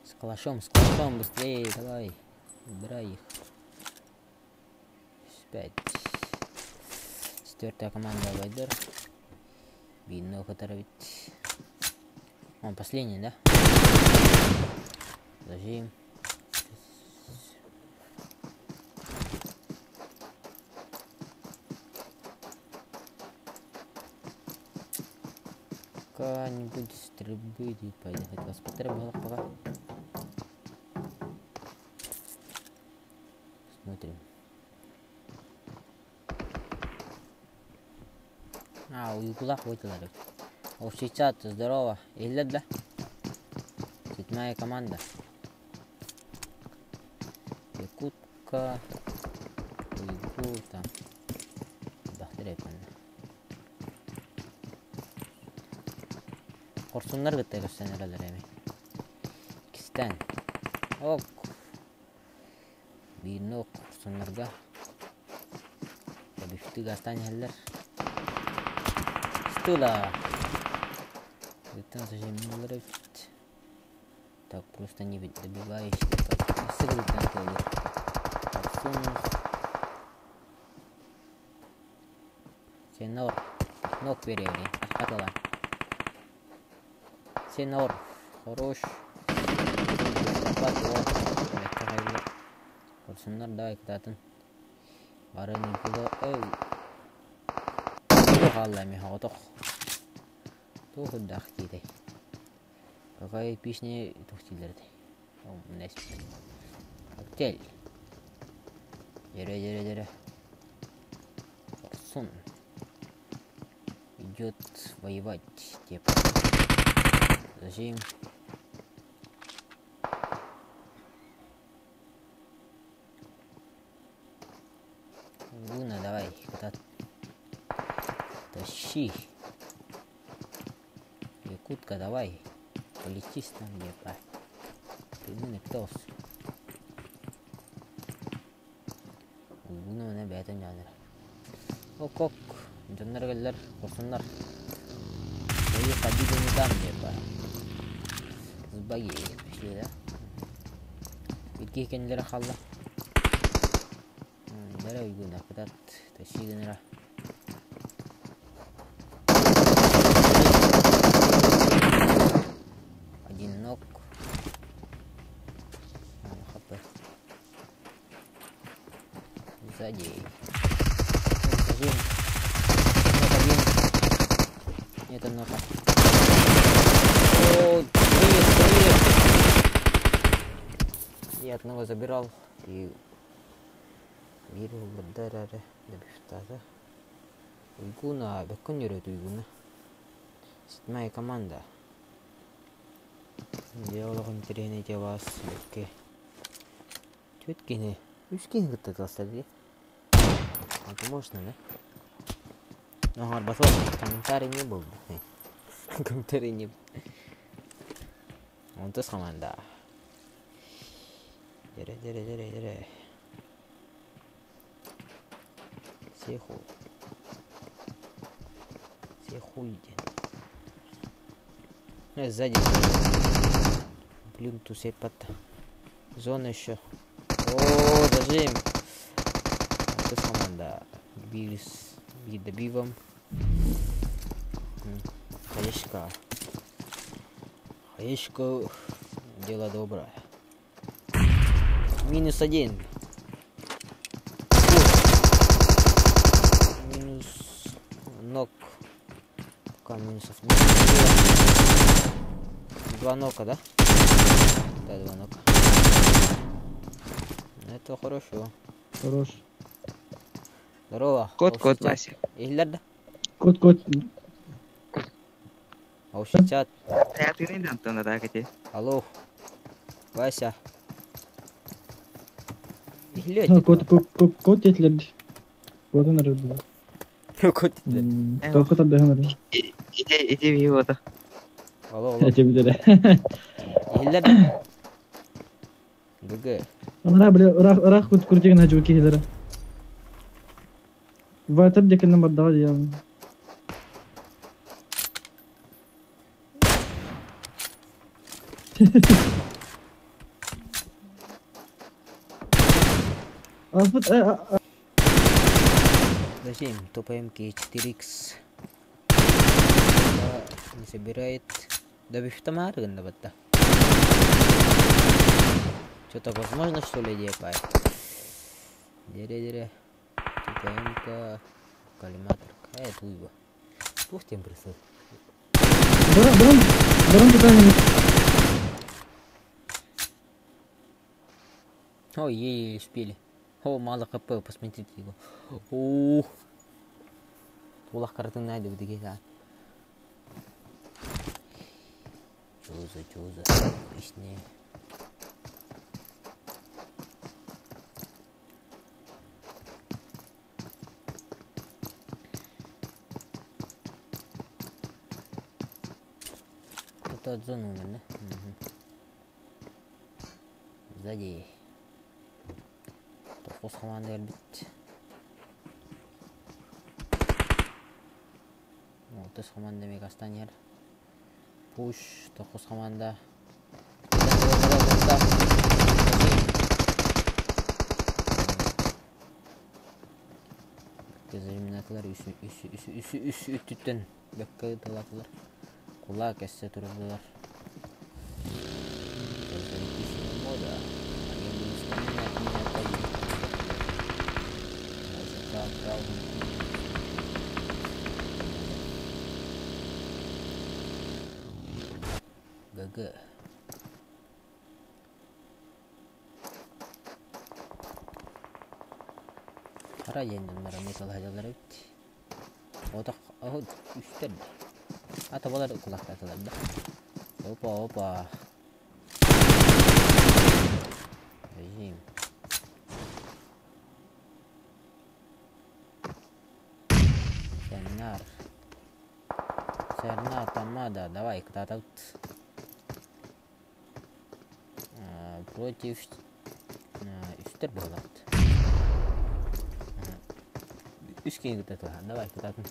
С калашом быстрее, давай. Убирай их. 5. 4-я команда Вайдер. Видно, который ведь... Он последний, да? Зажим. Какая-нибудь стрельбы, пойдет. Хотел потребовал пока. Смотрим. Уйгулах вытянули. Общий чат, здорово. Или да? 7-я команда. Якутка. Уйгур там. Бахтырай панна. Корсунlar gıttı gösterenler emi. İkisinden. Ok. Bir ok korsunlarga. Bifti gastan heller. Стыла. Это зачем ловить? Так просто не добиваешь. Сыграть контроллер. Подсунул. Сенор. Ног перевели. Отхватила. Сенор. Хорош. Korsunlar daha iktidatın. Barın ilgili. Vallahi mi hotok. Tuh dah kita. Pakai pisnya tuh cilerdi. Oh, nice. Hotel. Jere. Корсун. Идет воевать. Типа. Зачем? Гуна, давай. Тащи. Якутка, давай. Полетись там где-то. Придумай кто. Гуна не бейтен жанр. Ок. Жанр geldiler. Korsunlar. Böyle pagi dönüden где-то. Zıbagi bir şey de. Bitki kendileri kaldı. Nereye uygun kadar taşı genera. Один ног. ХП. Сзади. Один. Это ног. О, привет. Я одного забирал и Biru berdarah lebih Uyguna, bakın yürüdü Uyguna. 7-я команда. Диалогом тренинге вас легкие. Чёткие. Üçgen gıttı kalsadı. Это можно, да? Ага, басов. Комментарий не был. Комментарий не был. Он тоже команда. Дере. Сехуйден. Сзади. Блин, тусепата. Зона еще. О, зажим. Это команда. Добиваем. Хаешка. Дело доброе. -1. Минус ног. Каменцев. Два нока, да? Да, два нока. Это хорошо. Хорош. Здорово. Кот, Вася. Ирлерді? Кот. Аушичат. Hayatını neden tanıdı hakikaten? Алло. Вася. Ирлер. Кот yetledi. Kodun aradı. Кот. Kot abdehanadı. İti bir oldu. Алло. Ecebilere. Ирлерді? Гг. Onlara bile Irak kurtegen hacı kilere. Vatab dekin numar daha ya. Afut Зачем? Топаем К4Х. Не собирает. Да бифтамар ганда батта. Что-то возможно, что ли, депай? Дере. Топаем-ка. Коллиматор. Туйба. Пусть им присыл. Барон питание. Ой, еле успели. О, мало КП, посмотрите его. Ух. Улах картын найду в дегиза. Чуза. Песни. Это от зоны умер, да? Сзади. Тохос команда элбит. Отыз команда демек астан ер. Пуш, тохос команда. Кезиминатылар үс-үттен бекке талатылар. Кула кессе турдылар. ГГ. Кара ендімдер метал хажалар өтті. Отақ үстер. Ата балар құлақта аталар да. Опа. Режим. Сернар, Тамада, давай, кто-то против үстер болады. Үскені күтәті. Давай, күтәтін.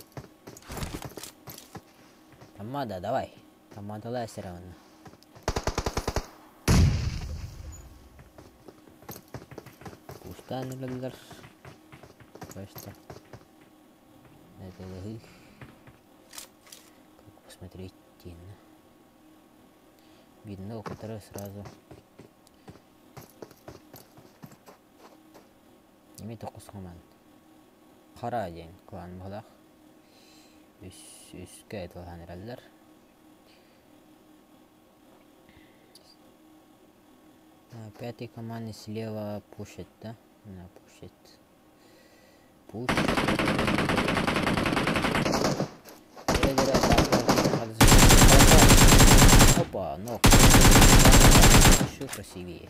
Тамада, давай. Тамадалы әсер ауынна. Куштан үлілдер. Башта. Это как посмотреть тенно. Видно у которого сразу. Неме тоқыз команд. Қара дейін клан болақ. Үске айтылған ерәлдер. Пятый команда слева пушит, да? На, пушит. Опа, ног. Еще красивее.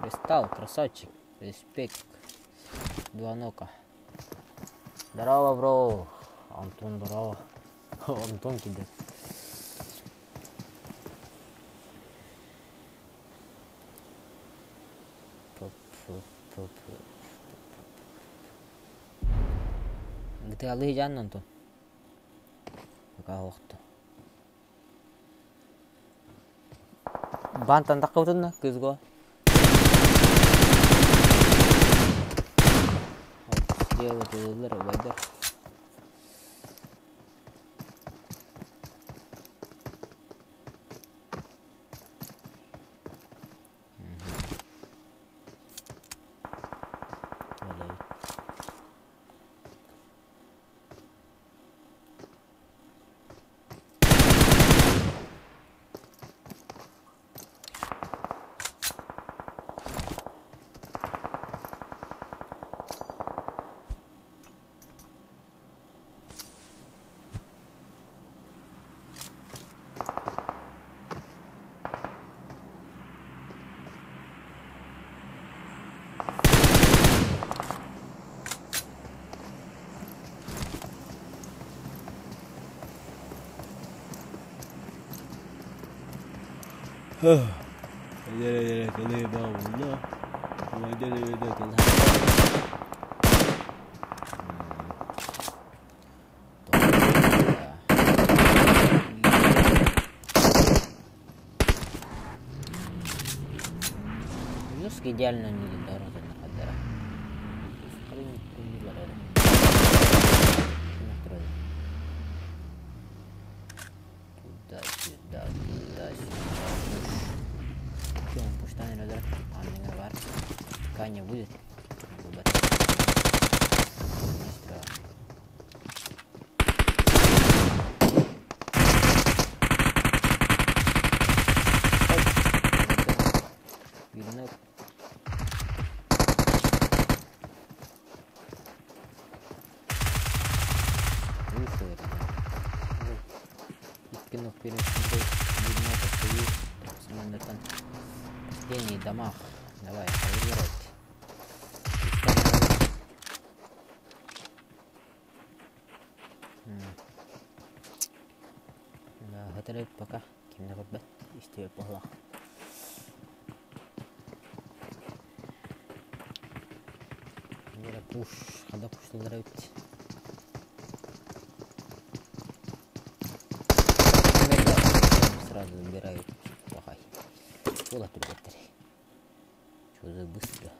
Кристалл, красавчик. Респект. Два нока. Здорово, бро. Антон, здорово. Антон тебе. Где алый жан Антон? Пока вақты. Бантан таққа өтінді, көзгі. Слева өтілдер, обайдар. Идеально не дорого на кадра. Туда. Что он пуштан радар? А меня бар. Пока не будет. Последний дамаг. Давай, проверять. Да, готовы пока. Кем-то вот истею погла. Пуш, когда пушталар өтті. Сразу убирают. Плохой. Школа тут быстрее. Что за быстро?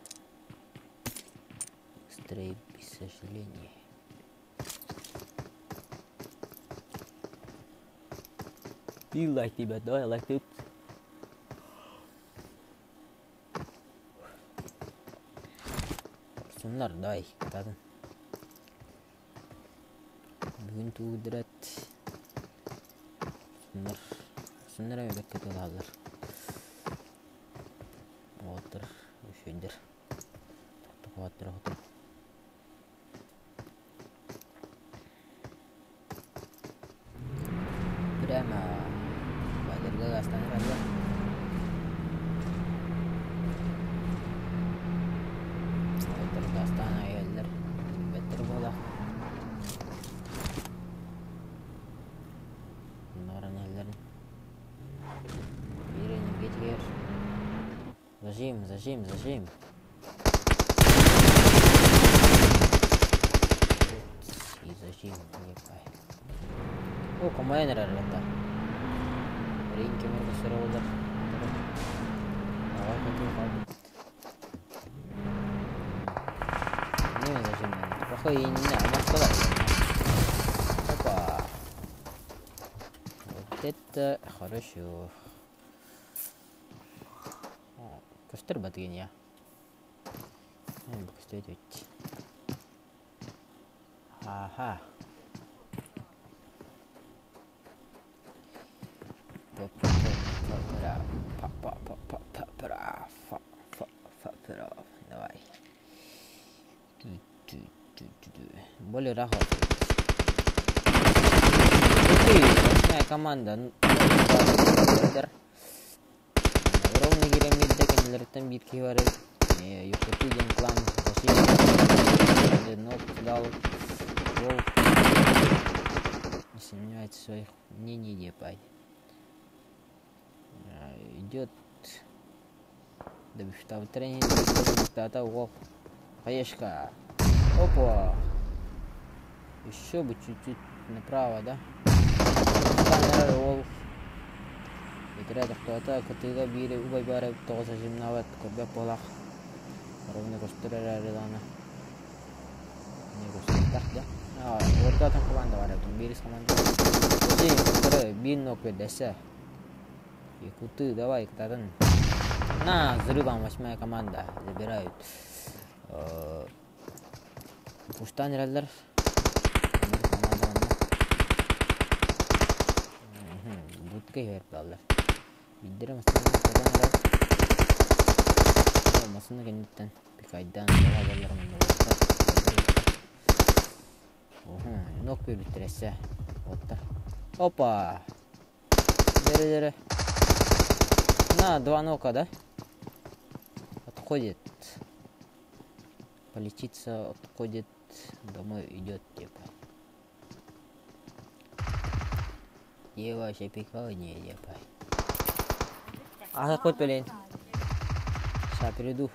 Быстрее, без сожаления. И лайк, ребят, давай лайк тут. Sunlar давай, kadın. Bugün tuğdurat. Sunlara öbek kötülerler. Otur, üşüdür. Otur. Prima. Bajarga gastan aja. Tergastana yerler better bola. Bunların yerlerin bir energetik yer. Zajim. И зажим, ебай. О, комбайнер аралата. Ринки можно сыролдар. Давай хотел пойду. Не зажим. Плохой и не знаю, она сказала. Опа. Вот это хорошо. Костер батгения. Костер. Ага. Давай. Более рахат. Восьмая команда. Ровно гиремидде кенлерден бирки бар. Юкутуген клан. Нокдал. Если меняет своих мнений, не пай. Идет. Да что в тренинге стата угол. Хаешка. Опа. Еще бы чуть-чуть направо, да? Камера ролл. Играет кто-то, который били убивает тоже зимноват, кобя полах. Ровно костера рядана. Не гостер, да? Вот там команда варят, бирис команда. Один, второй, бинок ведется. Якуты, давай, кто-то. На, взрывом восьмая команда забирают. Пуштан раллар. Будка вердалар. Биддер масына кенеттен пикайдан раллар нок битиресе. Оттар. Опа. Дере. На, два нока, да? Отходит. Полечиться, отходит. Домой идет, типа. Ева, ще пикал, не, типа. Ага, хоть блин. Сейчас перейду.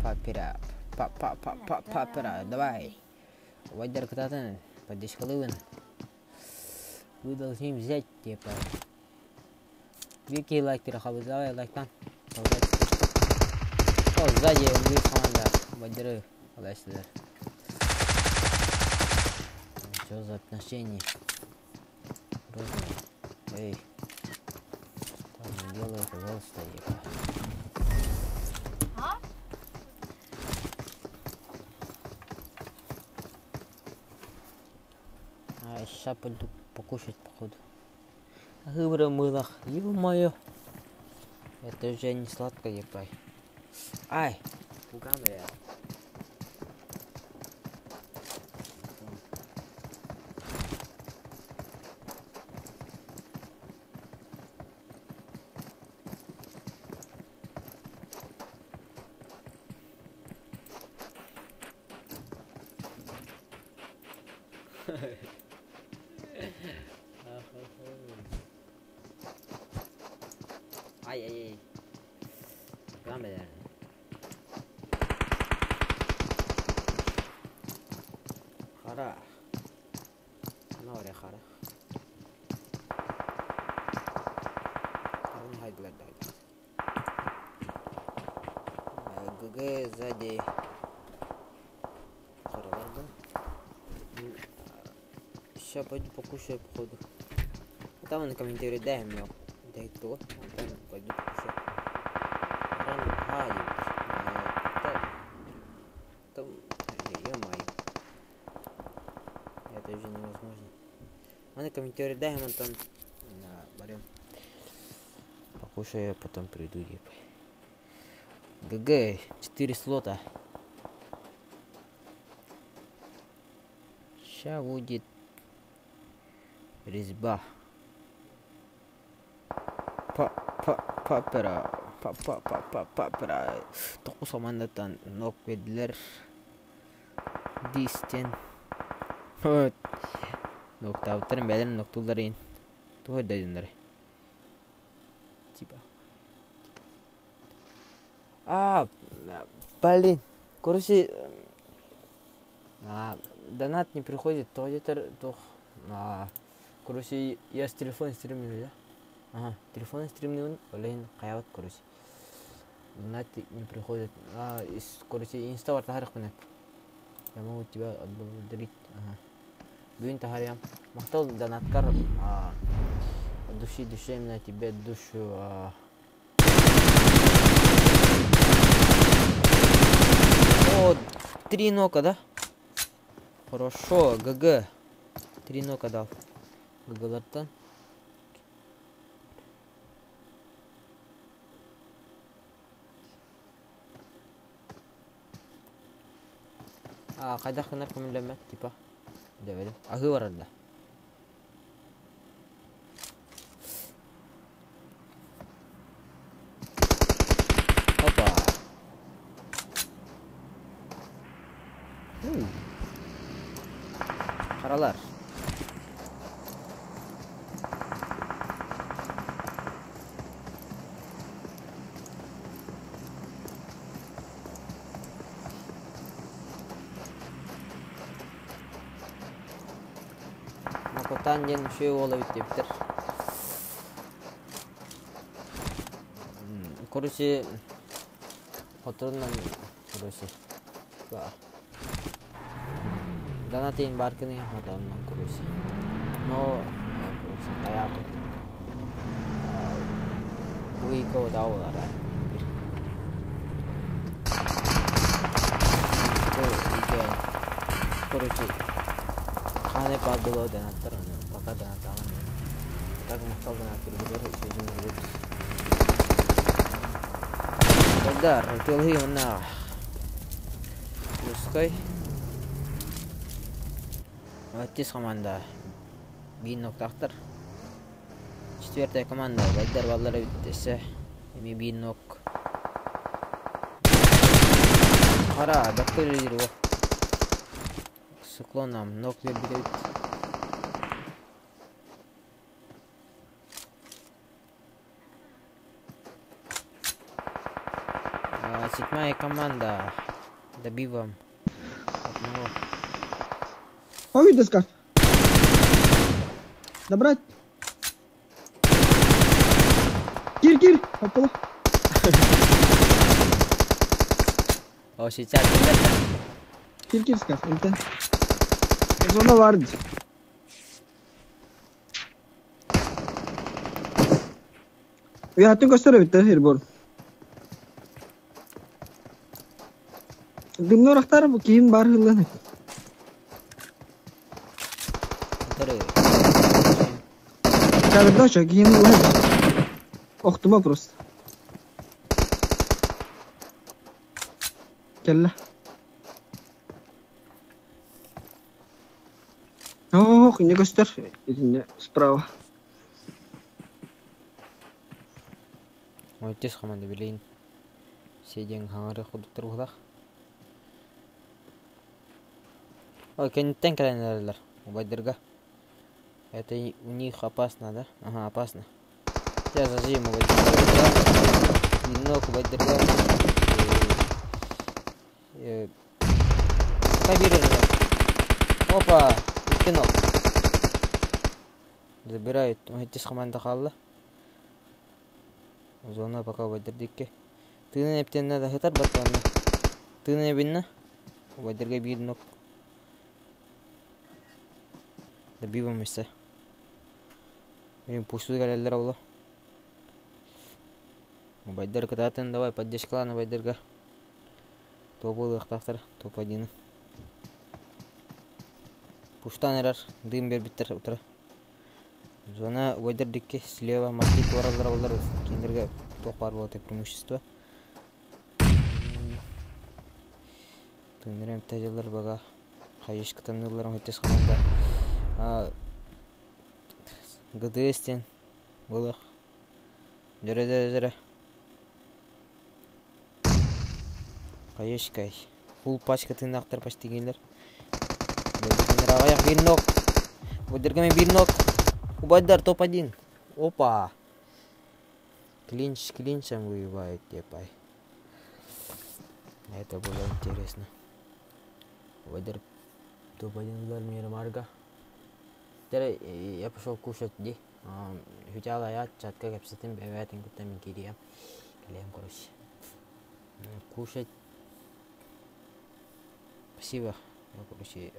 Папера. Папера. Давай. Вайдер кататын. Поддержка лывын. Вы должны взять, типа. Вики лайк перехабы. Давай лайктан. О, сзади инглиш команда. Вайдеры. Подальше. Что за отношения? Эй. Там делай, пожалуйста, ека. Сейчас пойду покушать, походу. Выбрал мылах. Ё-моё. Это уже не сладко, ебай. Ай! Пугам, бля. Ай. Камера. Хара. Науре хара. Харун хайдлар дай. ГГ сзади. Хараларда. Сейчас пойду покушаю, походу. Там на комментарии дай мне. Дай то. Пойду покушаю. Там, ё-моё. Это уже невозможно. На комментарии дай ему там. Берем. Покушаю, потом приду. ГГ, 4 слота. Сейчас будет резьба. Папера. Тоқу самандатан нок беділер. Дистен. Ноктауттарын бәден ноктуларын. Тухай дайдындары. Типа. Блин. Короче. Донат не приходит. То где-то. Короче, я с телефона стримлю, да? Ага, телефон стримный, блин, каяват, короче. Донат не приходит. Короче, инста варта харих понят. Я могу тебя отблагодарить. Ага. Дуин тахариям. Махтал донаткар. От души именно тебе душу. О, 3 нока, да? Хорошо, ГГ. 3 нока дал. ГГ-лартан. Қайда қынар көмілемет, типа. Дәвелі. Ағы бар анда. Опа. Қаралар. Макотан ден шөй ола биттептер. Короче, отырынан, короче. Донатейн баркыны адамнан, короче. Но, короче, аяты. Уйко даулар, короче, хане падло донаттар, пока донат аламын. Так мақтал донат бербедер, сөзін бербедер.Дар, тылғы мына. Пускай. Оттис команда. Бин ноктақтар. 4-я команда. Байдар баллары биттесі. Эми бин нок. Қара, бәктер лидері о. Циклонам нок бербеде бит. Седьмая команда. Добиваем. Одного. Ой, доска. Добрать. Кир. Опа. О, сейчас. Kir skaf. Inte. Zona vardı. Ya hattın göster bitti Hirbol. Dimno raktar bu kiyin bar hıllan. Когда что, kiyin hıllan. Oktuma просто. Kella. Ох, не göster. Izinde справа. Өтес команда билейин. Сейден хаңары кудуктар булак. Ой, кенттен келенерлер. Убайдырга. Это у них опасно, да? Ага, опасно. Я зажиму Убайдырга. Немного Убайдырга. Побережье. Опа! Кино. Забирают. Өтес команда калды. Зона пока Убайдырдыкке. Тыны эптен надо хетар батканны. Тыны эбинна. Убайдырга бир нок. Добиваем место. Блин, пустую галерлер аула. Убайдыр кататын, давай, поддержка на Убайдырга. Топ тахтар, топ-1. Пуштан эрар, дым бербиттер утра. Зона Убайдырдыкке слева маскит вараздар алдар. Кендерге топ бар болот преимущество. Тынырым тажалар бага. Кайышкы тыныларым өтес команда. ГДСтен булак. Жүре. Кайышкай. Фул пачка тынактар почти келдер. Бөлдөргөндөр аяк бир нок. Бөлдөргөмө бир нок. Убайдар топ-1. Опа. Клинчем воевает, епай. Это было интересно. Убайдар топ-1 удар мира марга. Теперь я пошел кушать, ди. Хотела я чатка капситин бевятин кутамин кирия. Клеем, короче. Кушать. Спасибо. Я, короче,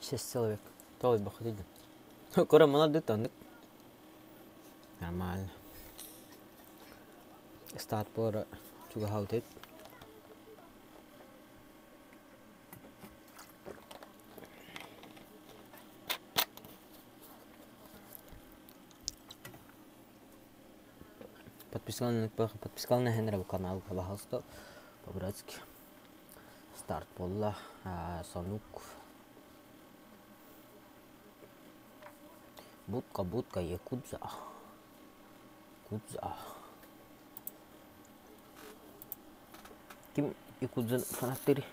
6 человек. Толой бахать. Кора молодой тандык. Нормально. Старт пора чуга хаутет. Подписал на Хенреву канал, пожалуйста, по-братски. Старт полла, сонук. Будка, якудза. Кудза. Ким якудза фанаттары?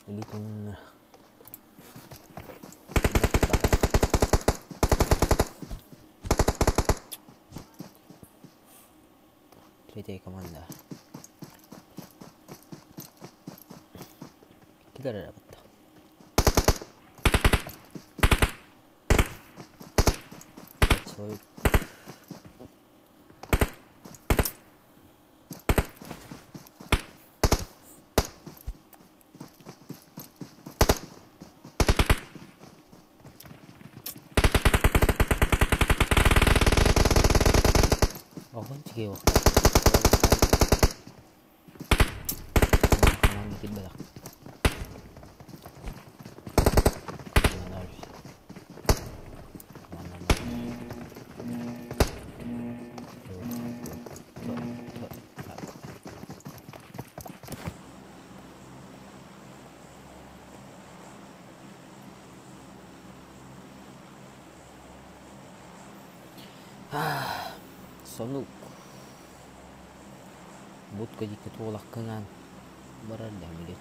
Элитун. Третья команда. Кидара работа. Человек. Огонь чего? Бедах. Сонук. Будка дикет волаққынан барар дәмелет.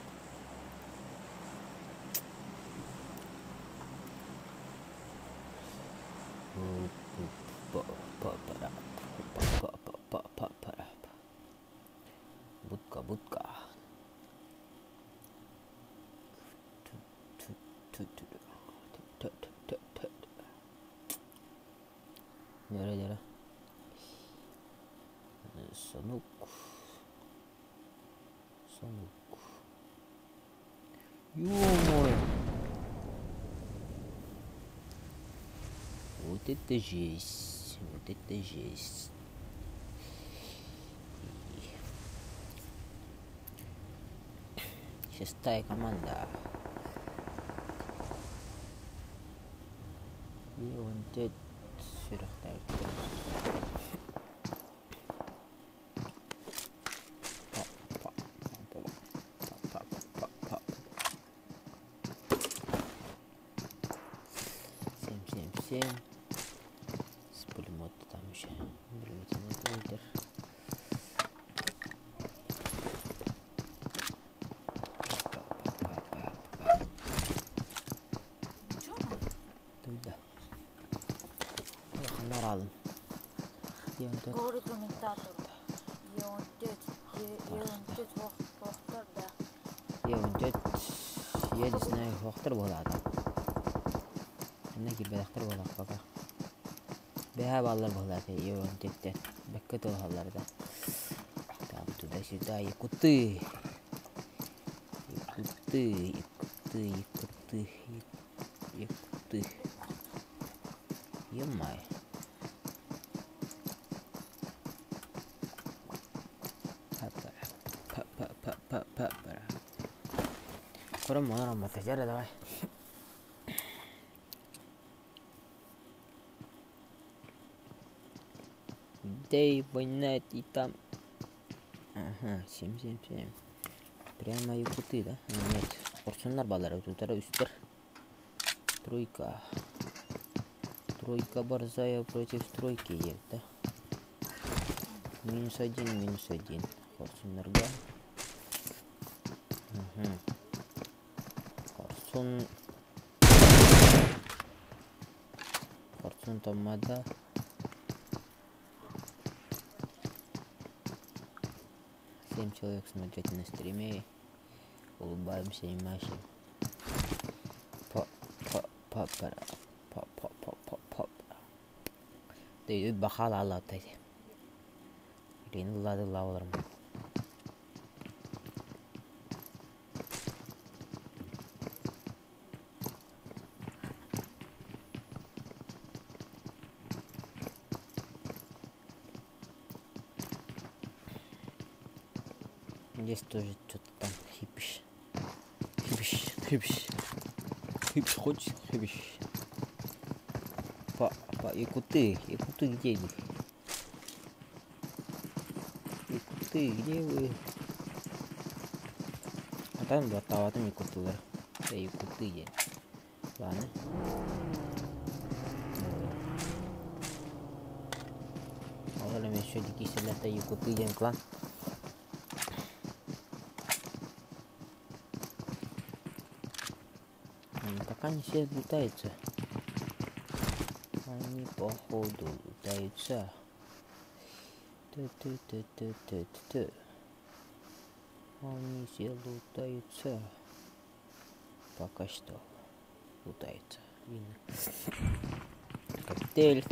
Будка. Jara. Сонук. Ё-моё. Вот это жесть. Шестая команда. И он дед сверхтает. С пулемета там еще прилетел лидер. Туда. Яхандар алым. Говори комментатор. Еунтет вақтар да. Еунтет, я не знаю, вақтар болады. Неге бәләқтер болақ бақа. Бәһә баллар болады, еунтеттен. Бәкке толғаларда. Там туда-сюда, якуты. Емай. Кором монором батажара давай. Дай понять и там. Ага, 777. Прямо якуты, да? Нет, порционар балары тутара үстер. Тройка борзая против тройки есть, да? -1. Порционарга. Порцион тамада. Семь человек смотрят на стриме, улыбаемся и машем. Ты бахала аллатай. Рин лады лавларым. Здесь тоже что-то там хипиш. Хипиш хочешь? Хипиш. Якуты где вы? Якуты, где вы? А там там якутылар. Да якуты где? Ладно. Ahora me show de que se la якуты en клан. Пока не все лутаются. Они походу лутаются. Они все лутаются. Пока что лутаются. Видно. Коктейль.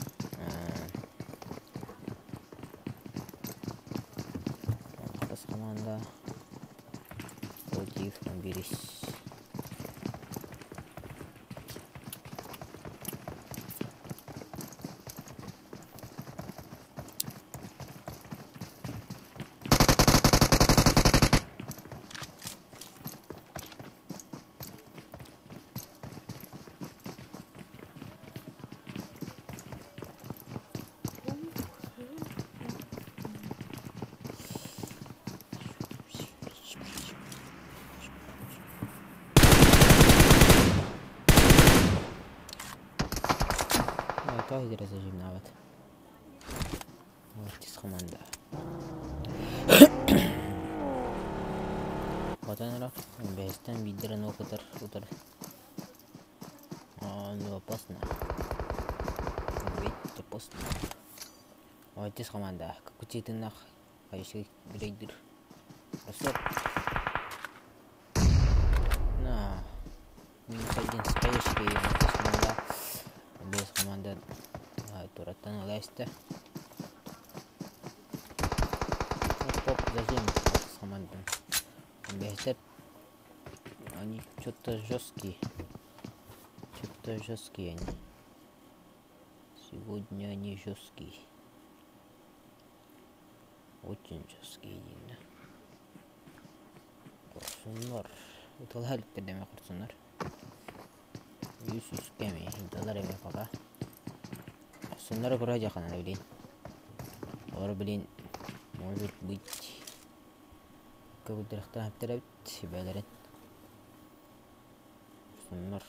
Раз команда против наберись. Kau tidak sejam nawat. Artis komanda. Потом бестен видео на утр. Ну опасно. Ведь опасно. Artis komanda. Kakucitin nak. Kayak si grader. Besar. Nah, minta jenis space di artis komanda. Без команды тураттан лайсты. Поп зажим с командой. Бесит. Они что-то жесткие. Они. Сегодня они жесткие. Очень жесткие. Курсунар. Это лайк педами курсунар. Юсус кеми, доллар эми пока. Соннары кура жақан ана билейн. Олар билейн, может быть, көбүдіріқтен әптер әбіт, бәлерін. Соннар.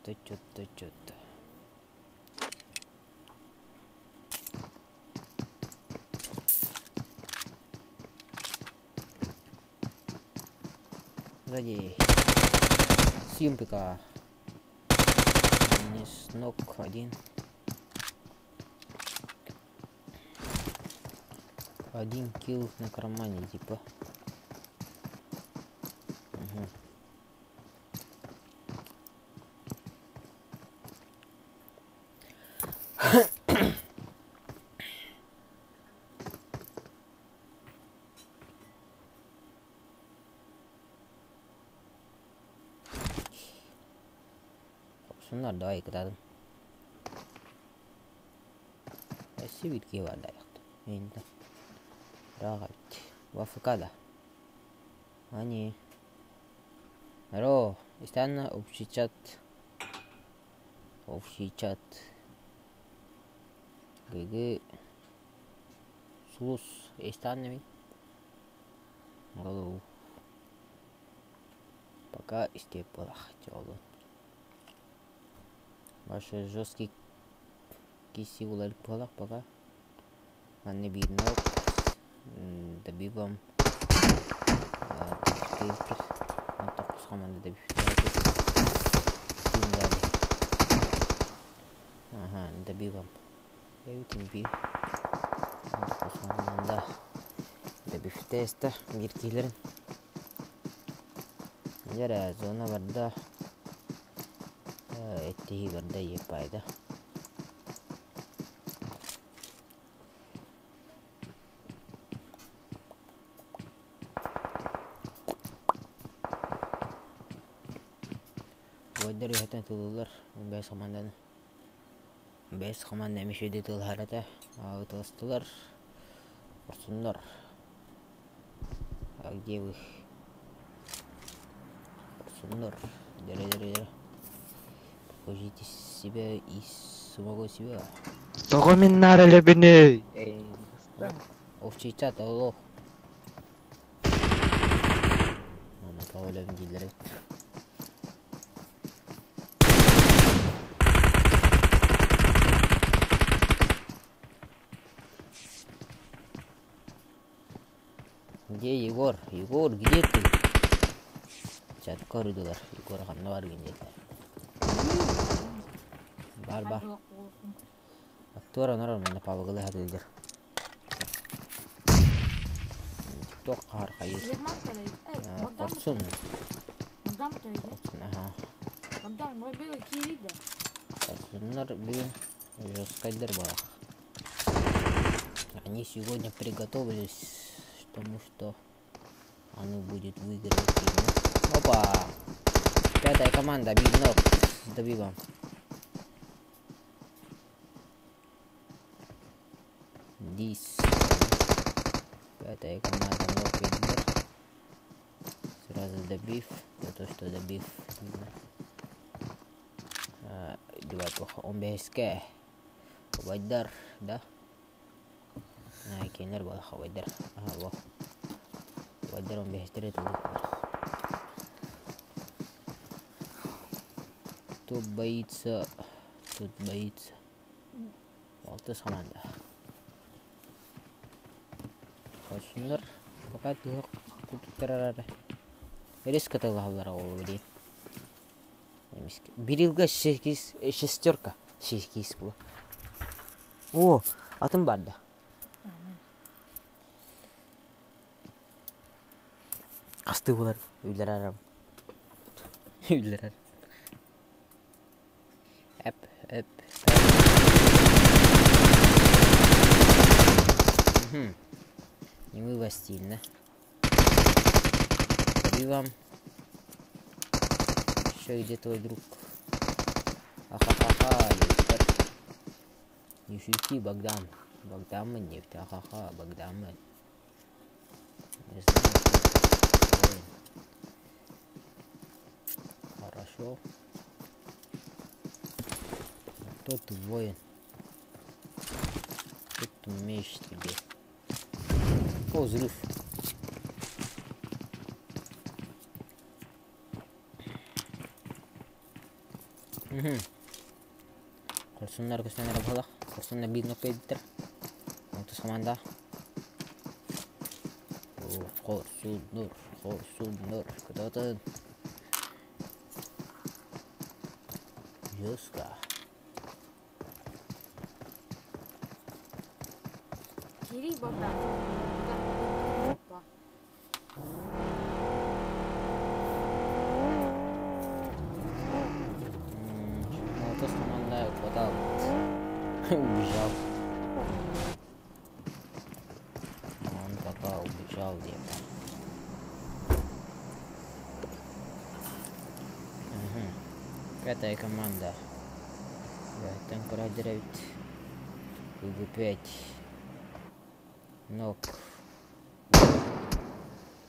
Чотто. Сзади Симпика. Вниз ног один. Один килл на кармане типа. Sunlar daha iyi kıdadım. Sivil ki var da yaktı. Neyinde? Rahat. Вафкада. Они. Ро. Istana общий чат. ГГ. Сулус. Истанами. Голову. Пока истеплах. Тёло. Ваши жесткие киси улар полах пока. Анне биднок. Добивам. Так команда добив. Ага, добивам. Я видим би. Команда добив теста гиркилерин. Яра зона барда. Эти барда епайда. Dari hatan tulur, biasa mandan. Бес команда мешеде тылхарата. Тылстылар. Орсундар. А где вы? Орсундар. Дере. Покажите себя и самого себя. Того мен нареле бини. Овчичат, алло. Ана тавалем дилere. Где Егор? Егор, где ты? Чат коридор. Егор ханна бар генде. Бар. Актора нарар менде пабагылы хадылдыр. Ток кар кайыр. Корцун. Ага. Корцуннар бүгүн жескайдыр бар. Они сегодня приготовились, потому что оно будет выиграть. Опа! 5-я команда, бигнок с добивом. Дис. 5-я команда, ног видно. Сразу добив. То, что добив. Два плохо. Он бейске. Вайдар, да? Кейнер была хавайдар. Ага, во. Вайдар он бейстерет. Тут боится. Алтыс команда. Шундар пока тыгы кутуктарары. Резко тыгылар олбури. Эмиске. Бир жылга шестерка. 8 бул. О, атым бар да. Касты булар. Үйлер арам. Эп. Не вывостильно. Добивам. Еще где твой друг? Ахахаха, не шути, Богдан. Богдан нефть, ахаха, Богдан. Не знаю. Хорошо. Кто ты, воин? Тут меч тебе. О, взрыв. Корсунlar көстен арабалақ. Корсунlar bir nokta edittir. Отыз команда. Корсунlar. Кто-то. Жестко. Кири Богдан. Отыз команда подал. Убежал. Он пока убежал где-то. Пятая команда. Там продирает. УГ5. Нок.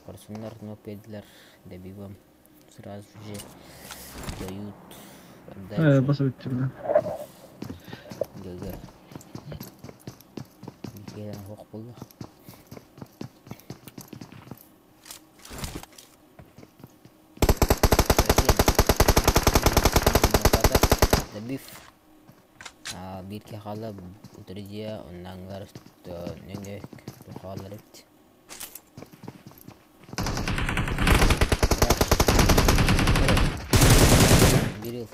Корсунlar нок педлер. Добивам. Сразу же дают. Basıp bitirdim. Gel. Bir hok buldu. Dabif. Bir kala uteriya ondanlar nenge tuhalar etti. Bir yıl.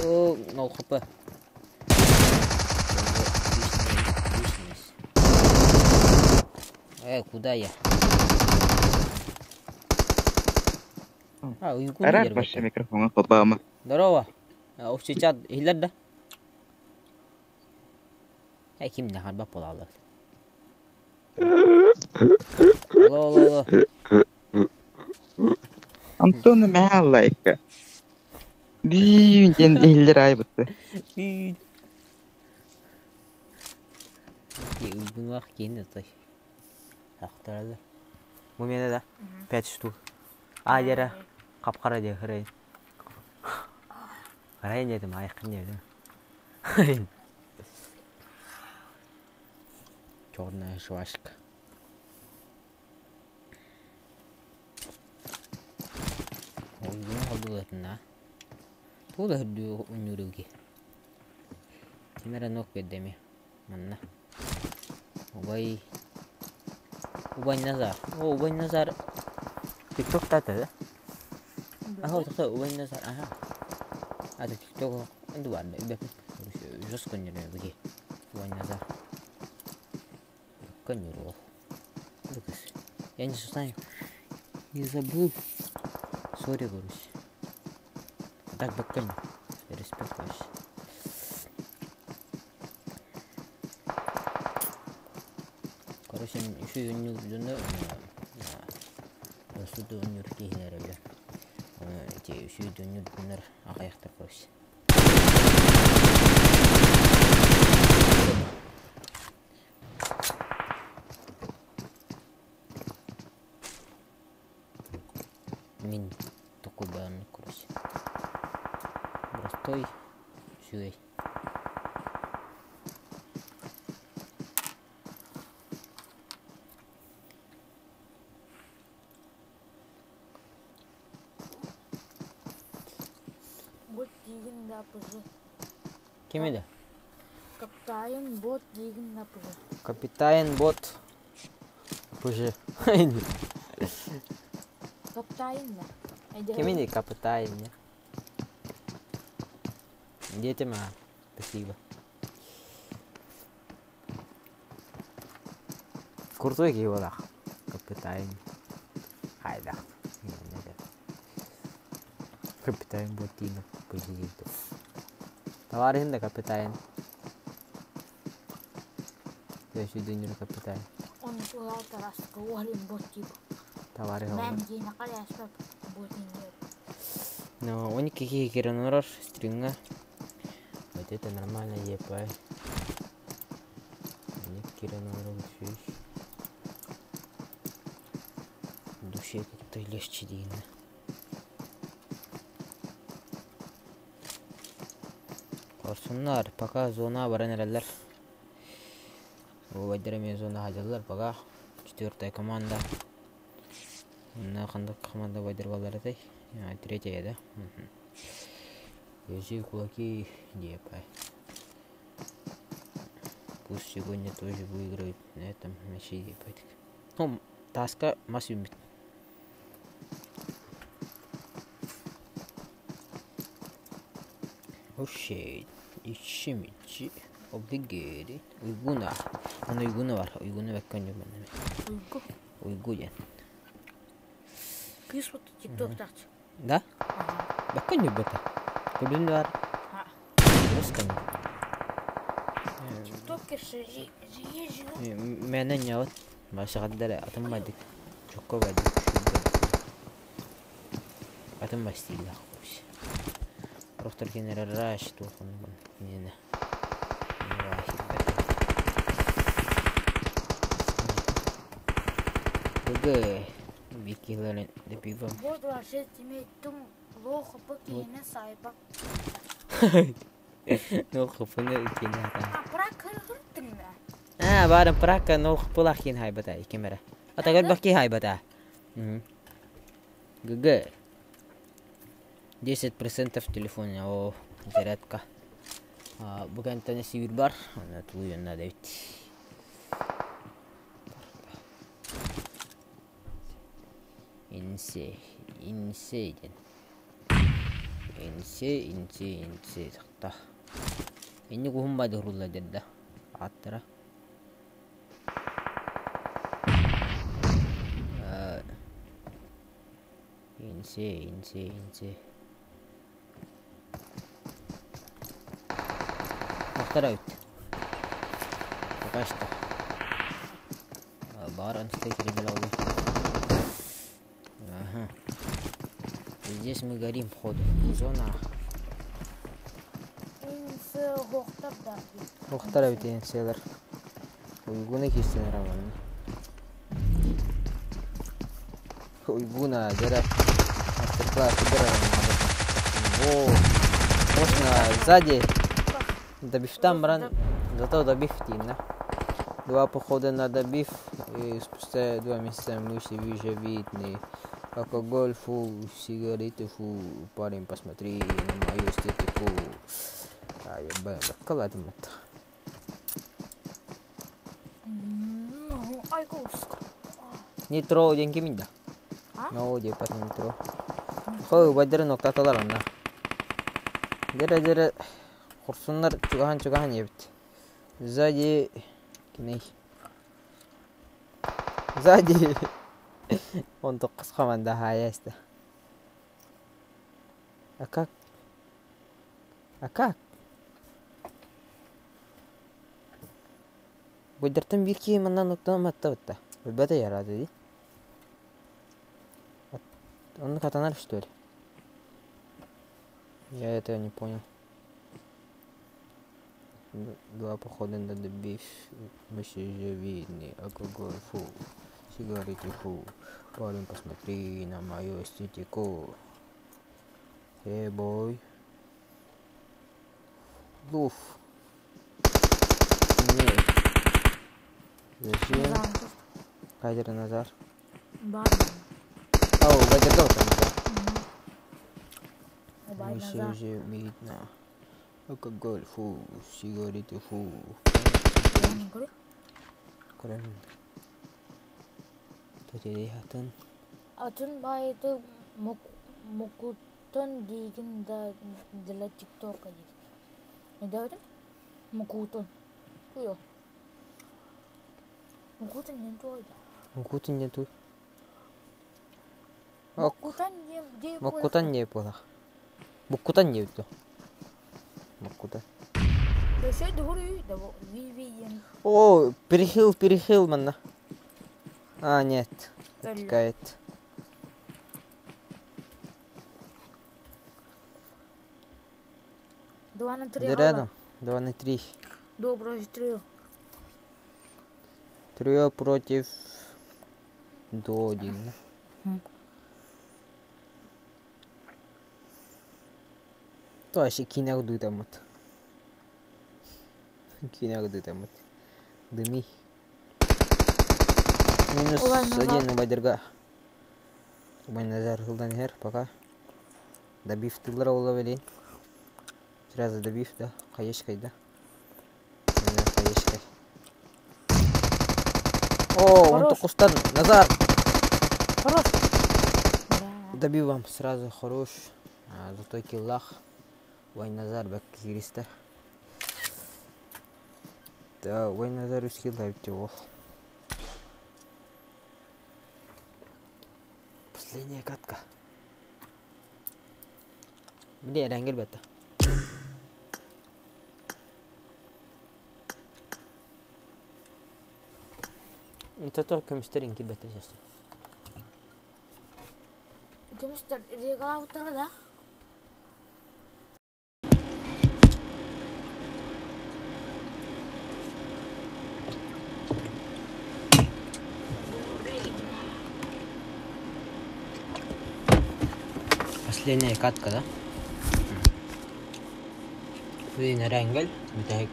Oh, no хп. Куда я? Рад ваше микрофон, Обама. Здорово. Овчичат хилер да? Ким нахар бап бола алар. Алло. Антон Мялайка. Дин дендейлер айбытты. Uygun var ki yine tay. Aktardı. Bu mene de 5 штук. А жері қап-қара де қарайын. Қарайын дедім, айқын дедім. Черная швачка. Ой, bunu aldılar na. Bu da hüddü unyurugi. Kimera nok bedemi. Manna. Ubay Nazar. Ubay Nazar. TikTok'ta da. Tahu Ubay Nazar. Ada TikTok. Itu ada. Just konyol lagi. Ubay Nazar. Konyol. Bagus. Я не знаю. Не забыл. Sorry, Boris. Так баккань. Респект ваш. Короче, еще и не узнаю. Суду он юрки генерали. Эти еще и не генер, а я их так короче. Мин такой банный короче. Простой сюда. Бот деген напыжы. Кем еді? Капитан бот деген напыжы. Капитан бот. Пыжы. Капитан да. Кем еді капитан? Дети ма. Спасибо. Крутой геолог. Капитан. Хайда. Капитан ботина. Пыжы. Товарищ да капитан. Я еще дынер капитан. Он улал тарасқа уалим бот типа. Товарищ. Мен дейін ақалай аспап ботин дер. Но у них какие керанурар стринга. Вот это нормально епай. У них керанурар чуть. Душе как-то легче дина. Korsunlar, пока зона баранерлер. Вайдерами зона хажалар, пока 4-я команда. На қандық команда вайдергалар этой. 3-я, да? Держи кулаки, депай. Пусть сегодня тоже выиграют на этом матче, депай. Ну, таска масюмит. Ошей, ищемичи, облигери, уйгуна. Ана уйгуна var, уйгуна беккан yok bende. Uygu. Uygu yani. Kız botu TikTok taç. Да? Беккан yok beta. Gördün var. Беккан yok. TikTok kersi жиі. Menen yavut. Başa kadar atamadık. Çok kovadık. Atın başlıyla. Рохтер генерал раш тухун нена. Бага викилерин депигом. Бот var şey demeydim. Loğu bakiyene saypa. Ну хопны икене. Бırak kırgırttın da. Барын прака ну хопулахин хайбата икемере. Атагар баки хайбата. ГГ. 10% в телефоне, о, зарядка. Bukan tanya sivir bar, ana tuh yang ada itu. Inse tak. Ini gua humba dahulu jadi dah. Atra. Inse. Второй. Пока что. Бар, анстейкери беловый. Ага. Здесь мы горим, вход. Зона. Инсе гохтар да. Ухтара бит инселер. Уйгуна кистен раван. Уйгуна, жара. Мастер-класс убираем. О, можно сзади. Добив там ран. Зато добив тина. 2 похода на добив. И спустя 2 месяца мы все видны. Алкоголь, фу, сигареты, фу. Парень, посмотри на мою эстетику. А я бы каладым это. Айкус. Нитро деньги минда. Ну, где пас нитро. Хой, бадыр нокта таларна. Дере курсуннар чугахан ебит. Сзади киней. Сзади. Он то кыскаман да хаяста. А как? А как? Выдертым бирки маннан ноктан маттаватта. Үлбәтә ярады ди. Он катанар, что ли? Я этого не понял. 2 похода на добив. Мы все видны. Алкоголь, фу. Сигареты, фу. Парень, посмотри на мою эстетику. Бой. Луф. Нет. Зачем? Кайдер Назар. Бар. Ау, Кайдер Назар. Бай Все назад. же видно. Алкоголь, фу. Сигареты, фу. Короче. Jadi hatan. Atun bay itu mukutan digin da dala TikTok aja. Ada ada mukutan. Kuyo. Mukutan yang tu aja. Мукутин нету. Mukutan dia. Мукутан не было. Мукутан нету. Мукутан. Да все дуры, да ви. О, перехил манна. А, нет. Отекает. Два на три. Да рядом. 2 на 3. Доброе трио. Трио против до 1. То вообще кинак дуйтамат. Кинак дуйтамат. Дыми. Минус 1 на Бадерга. Убай Назар хылдан хер, пока. Добив тылдыра улавелин. Сразу добив, да, хаешкай, да. Хаешкай. О, он то кустан, Назар. Хорош. Добив вам сразу, хорош. Зато киллах. Убай Назар бак кириста. Да, Убай Назар ускилла его. Последняя катка. Где Рангель бета? Это только мистеринки бета сейчас. Это мистер Рега утра, да? Последняя катка, да? Видно Рангель, бета.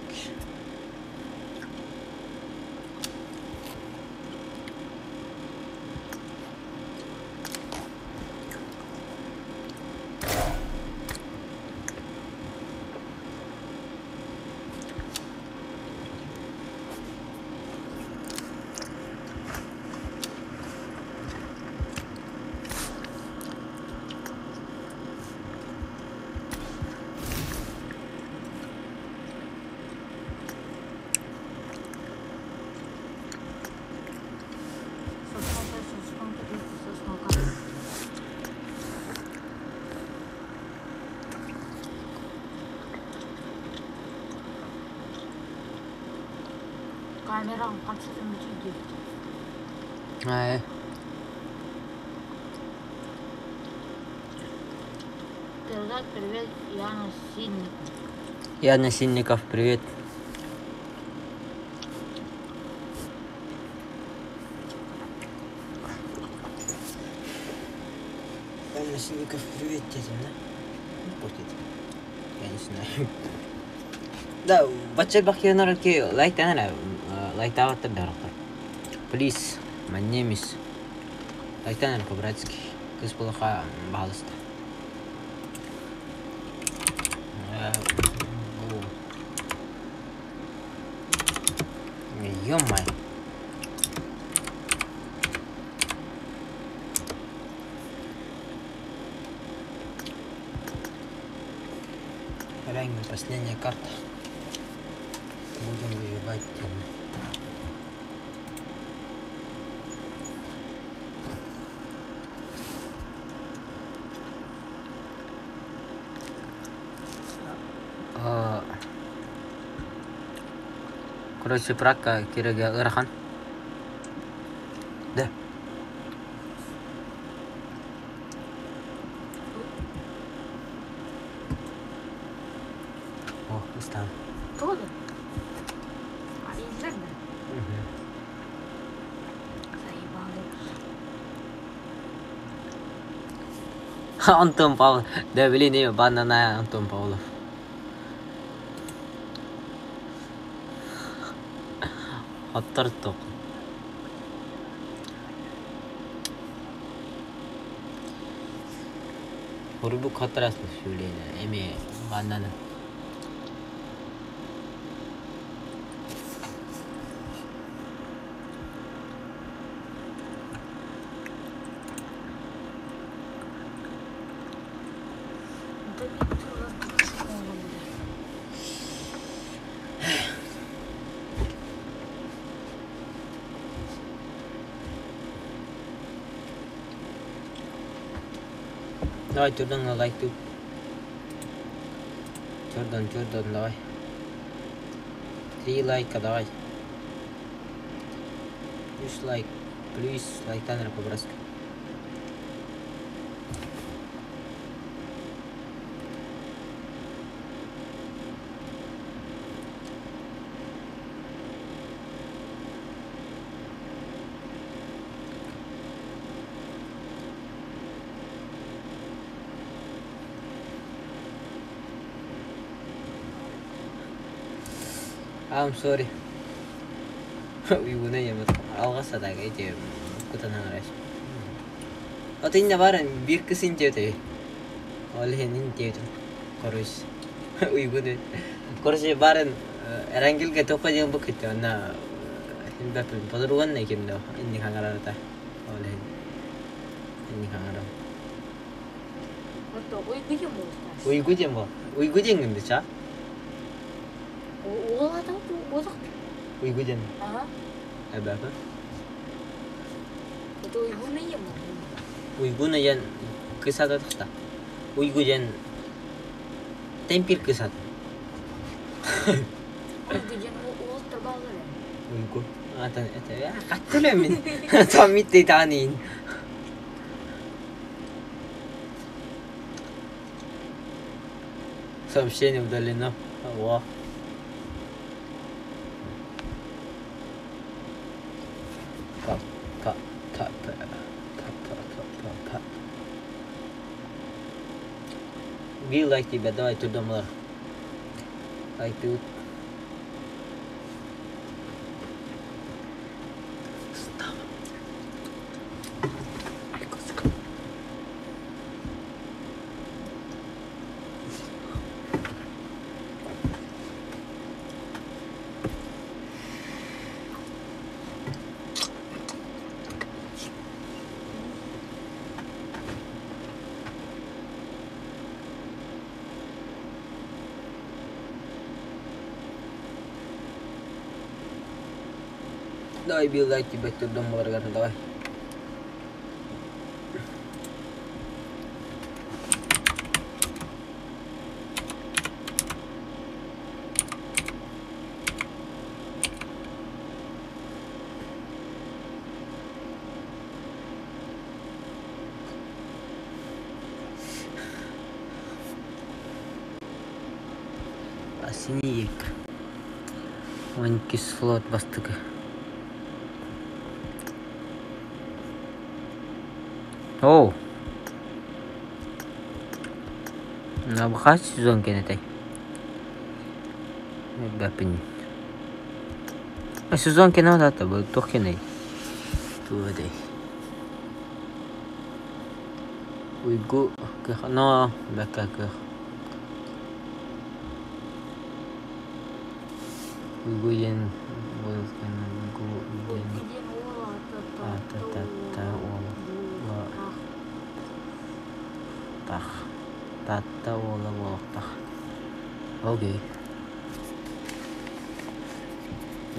Камера, как с этим идти? Ай. Передать привет Яну Синнику. Яна Синников, привет. Яна Синников, привет детям, да? Ну, пустит. Я не знаю. Да, бачай бахьянар ки лайтанара, лайтаватта барахтар. Please, my name is лайтанар по-братски. Кыз булаха баалыста. Ё-моё. Реально последняя карта. Будем выживать. Короче, пракка кереге ырахан. Да. О, устал. Тоже? А изрек, да? Заебали. Антон Павлов. Да, блин, имя банана Антон Павлов. Оттырттық. Урбу қатырасын сөйлейді. Әме бананы. Давай, Jordan, лайк тут. Jordan, давай. 3 лайка, давай. 3 лайк. Плюс лайк танер по-братски. I'm sorry. Uyguna yemir. Alğasadagi ete kutanan araş. Atınca varın bir kısın tevdi. Olhenin tevdi. Koruş. Uyguna. Koruş varın erangil ke tokajang bukit na hindapin padaruan na kimdo. Inni kangarata. Olhen. Inni kangaram. Ото уйгуде можно. Uyguje mo. Uyguje nginde cha? Оладан озак. Uyguje. Ага. Абаба. Ото уйгуны ем. Uyguna yan kısada tıkta. Uygujen tempir kısada. Уйгуден остров балган. Uygu. Atan ete ya katlemin. Tam mitte tanin. Сообщение удалено. Во. Be like тебя, давай туда млар. Like тут. Давай be like тебя туда млар, давай. Синий. Он кислот бастыгы. Оу. На бахас сезон кенетай. Бапин. Сезон кенетай дата был тохеней. Туадей. Уйгу кахно бакаках. Уйгуен волкан уйгуен. Та ола. Тах. Тата ола волтах. Окей.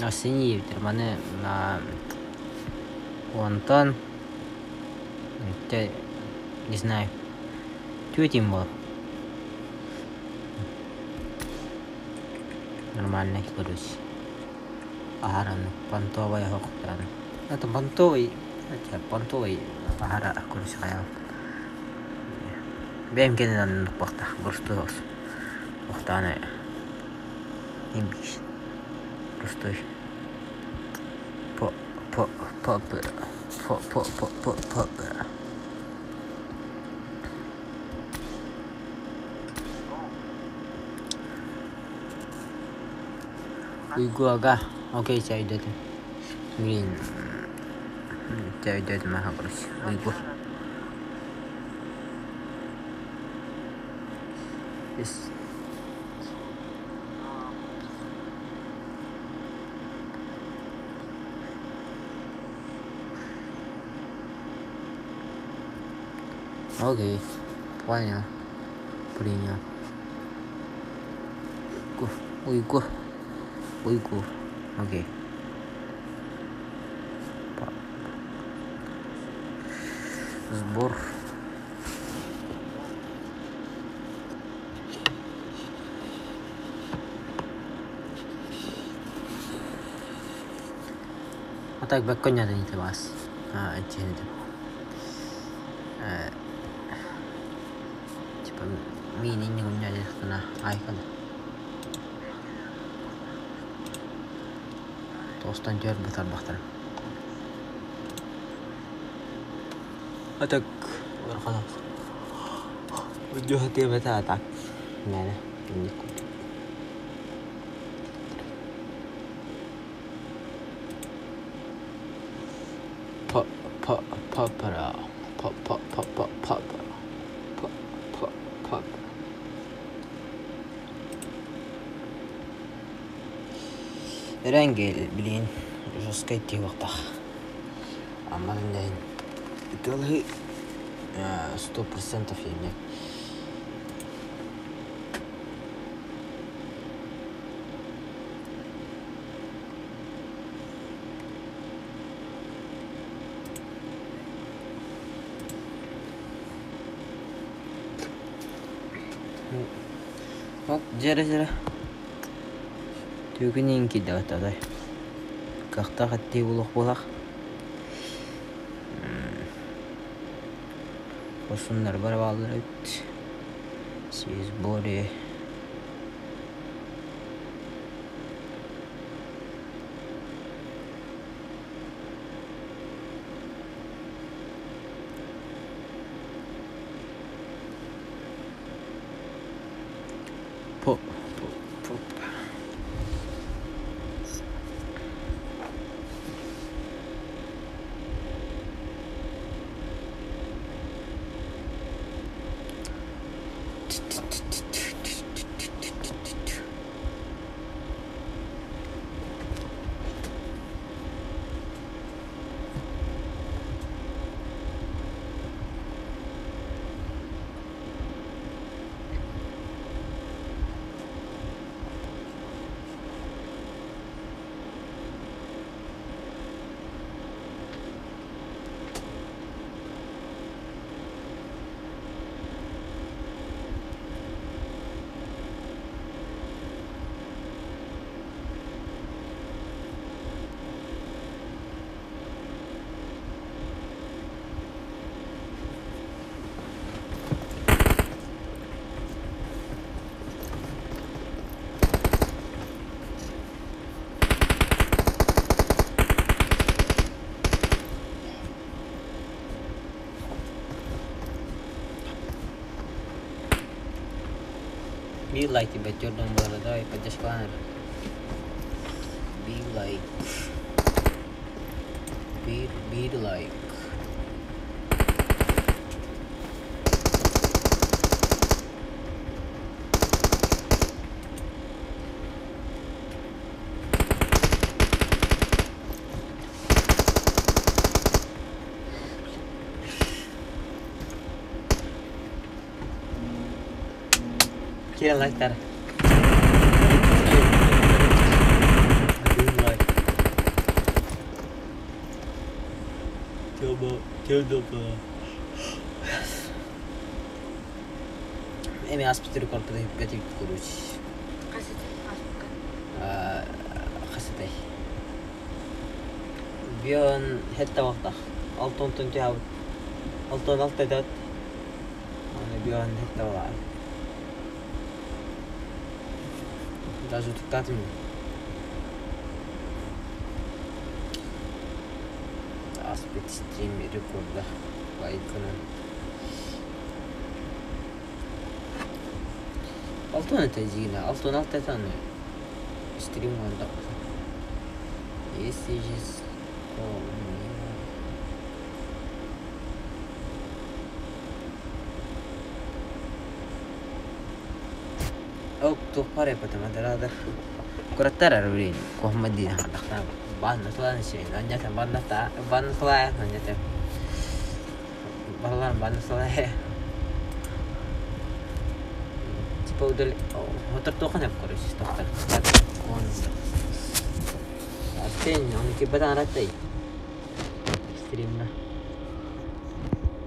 А синий ветер мане на Антон. Не знаю. Тютим был. Нормальный, короче. Агаран, понтовая хохтан. Это понтовый, агара, короче, хаял. Бем кенен пахта, бурстуос. Хохтаны. Имбиш. Простой. По. Уйгу ага. Окей, чай дадим. Блин. Чай дадим, ага, короче. Уйгу. Окей, понял, принял. Уйгу, окей. Сбор. А так баконя да не вас. Типа мини не у меня здесь на айкон. Тостан жер бутар бахтар. А так арқалап. Уйдёхте бата так. Нәне, не Поппара. Рангел, блин, жесткой тивахтах. А малин италги 100% я не. Жара. Төгінен кеді атадай. Қақта қатты болық болақ. Қосындар бар балыр өт. Сез боре. Pop. Be like bet your number ada pajas kan. Be like. Be like. Kira like that. Coba. Эми аспектер кортада хиппетик куруч. Хасатай. Бион хетта вакта. Алтон төнтяв. Алтон алтайдат. Аны бион хетта вала. Даже туктатым. Аспект стрим рекорда. Лайкана. Алтон это зина. Алтон алтайтан. Стрим онда. Если же أو تقارب بتمدر هذا كرتر أرولين كهم مدينة هذا بعدنا طلعنا شيء نجت بعدنا طلع نجت بعدنا طلع تبى ودل هو ترتوخنا بكرش تختار كون أستين يعني كيف أنا رتاي ستريمنا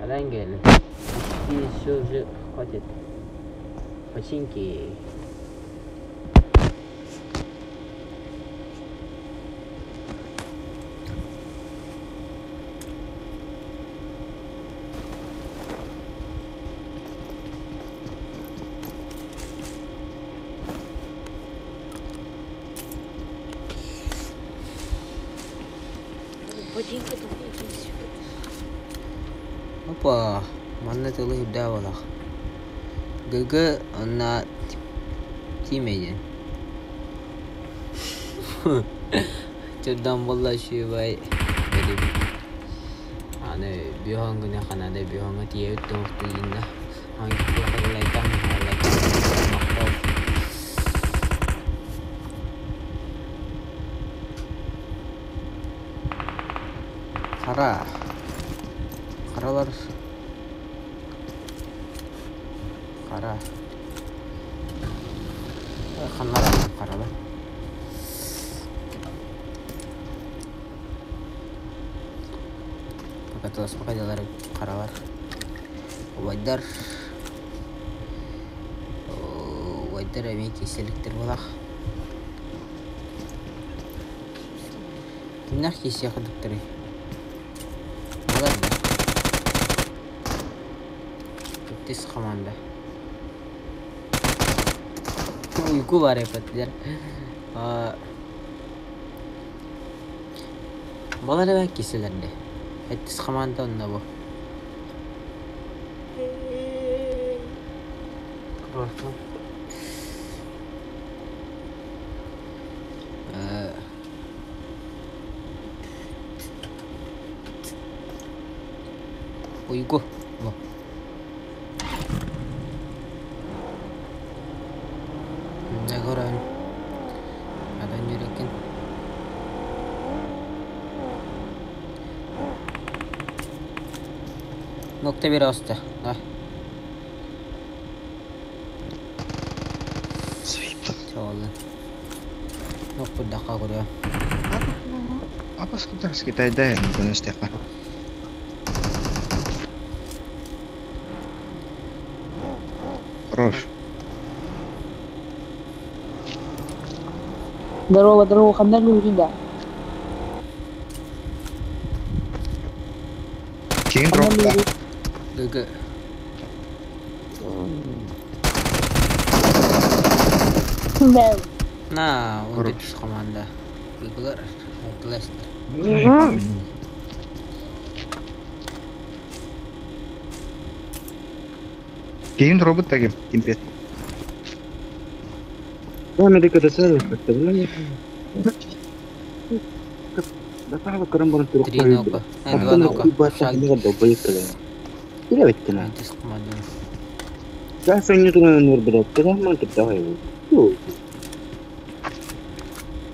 هذا إنجيل شو قاتل починки Опа, mana tu leh dah wala. Gaga na teammate. Jadam wala sih baik. Jadi, ane bihang guna kan ada bihang tiada tu tina. Angin tu kalau lekang makro. Karalar. Karalar. Pakai jalan karalar. Wajar ini selektor bola. Nah kisah dokter. Tis komanda. Uyku var yapatlar. Bana ne kişilerinde. Tis komanda onda bu. Korktum. Uyku. Bu. Negoran. Ada nyurikin. Nokta bir hasta. Soalnya. Nokta dakika kuda. Apa sekitar kita ada yang punya Stefan? Рош. Здорово, хамдар лужинда. Кейін дропта. Гг. Да. Nah, untuk komanda. Gg. Kelas. Кейін робот тагим, импет. Amerika da sarı fıttı. Da tahu kerana baru turun. Три нока. Два нока. Шаг. Ini kan double itu lah. Tidak betul lah. Тис командан. Saya senyum tu nur berat. Kita mantap dah ya. Tuh.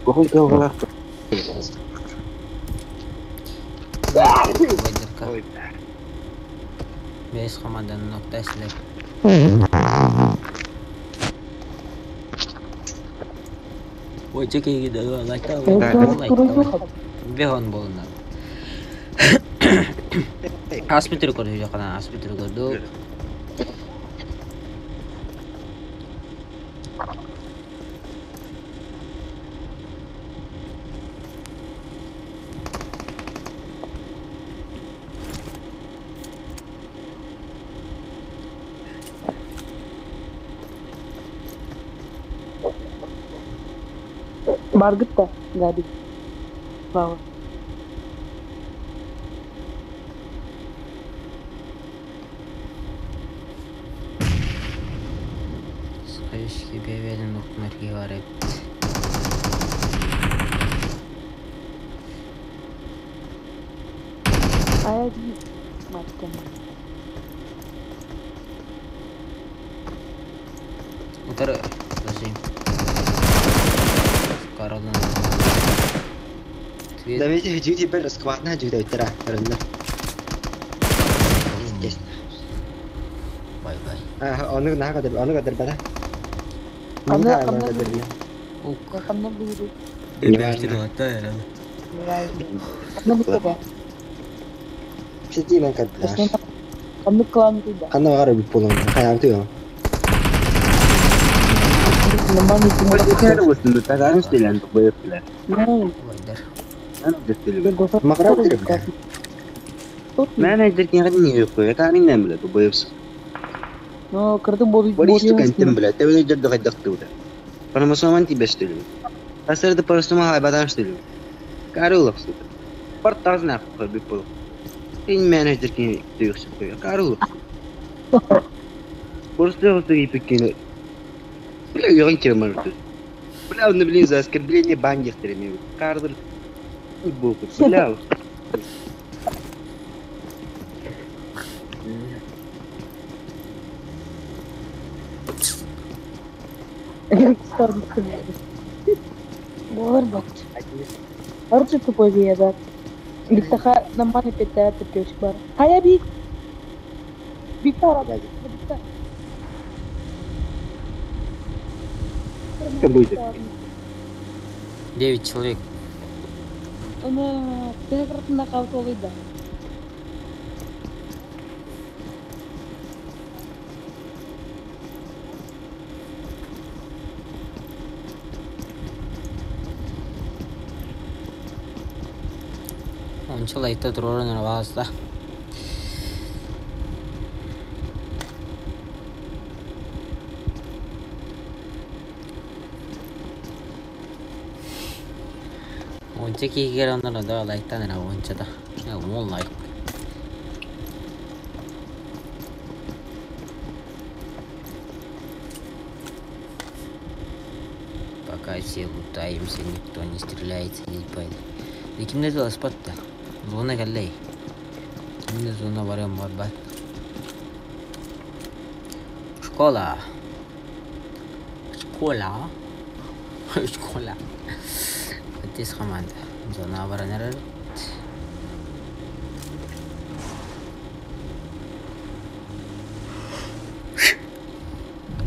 Kau kalah. Вайдерка. Бес командан нокта эслеп. Ой, чеки да лайта. Бехон болна. Hospital ko diyo kana hospital ko do. Barget ta gadi. Bawa. Скажи бевелин нокмар геварет. Aya di macam. Утар ласим. Каралан. Да ведь иди теперь раскватна жуйда утара. Рэнэ. Бай-бай. Онык нагадар бара. Ук. Kamu biru. Бевелин ата яра. Kamu betul. Сиди мен кадаш. Kamu kelam tidak. Кана гара бит болон. Каян туу. Lemah itu. Kita harus dulu. Tak harus jalan untuk bayar pula. Вайдер. Harus dulu. Макрав тирб. Manager kaya kan ni yuko. Ya kan ni namla tu bayar. No, kerja body. Polis tu kan tembela. Tapi dia jadi dak tu dah. Kalau masuk manti best dulu. Asal tu polis tu mah ibadah dulu. Karul lah tu. Pertas nak pergi puluh. Ini manager kini tu yuk seperti karul. Polis tu harus pergi pergi. Bila orang kira mana tu. Bila orang beli zaskar bila ni banjir terima. Karul. Ibu tu. Bila. Boleh bot. Harus itu poin ya dah. Ditaka nama ni peta terus bar. Hai abi. Bitar ada. Bitar. Кабуйте. 9 человек. Она перекрытна кавтолы да. Ончал айта турорун васта. Онча кигер ондан да лайктан ана ончада. Я мол лайк. Пока все лутаемся, никто не стреляется, не пойдет. И кем это спать-то? Зона галлей. Кем зона варем барбат. Школа. Школа. Школа. Тис команда. Зона варанер.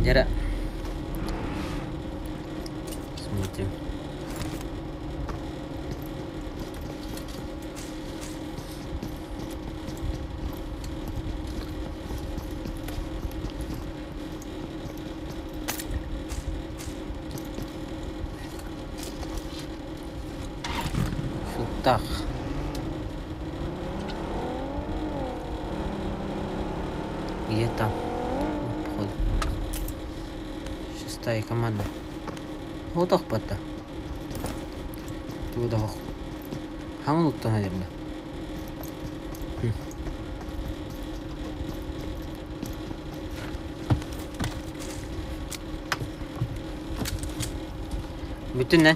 Jara. Смотрим. Так. Где там? Походу. Шестая команда. Вот так пота. Туда. Ханут-то, наверное. Bütün lan.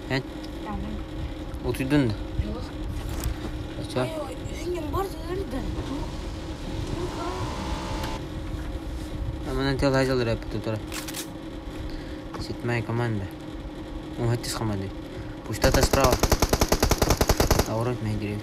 Hen. Tamam. Oturdun da. Yok. Kaça? Üzgün var nerede? Ama nanti Allah aja lera putura. Седьмая команда. Хатис команды. Пусть-то справа. А урод меня дерет.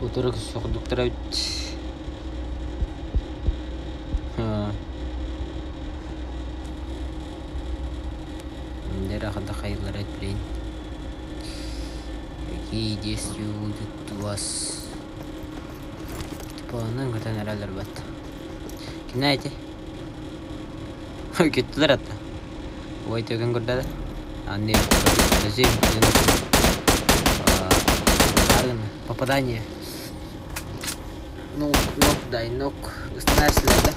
Утырык соқдықтыра бит. Мендер ақында қайылар айтпейін. Какие действия будут у вас? Типаның көтен әрәлер бат. Кені әйте? Көттілер атта. Ой төген көрді. Анне, өзім, попадание. Ну, ног, дай, ног. Остановишься, да?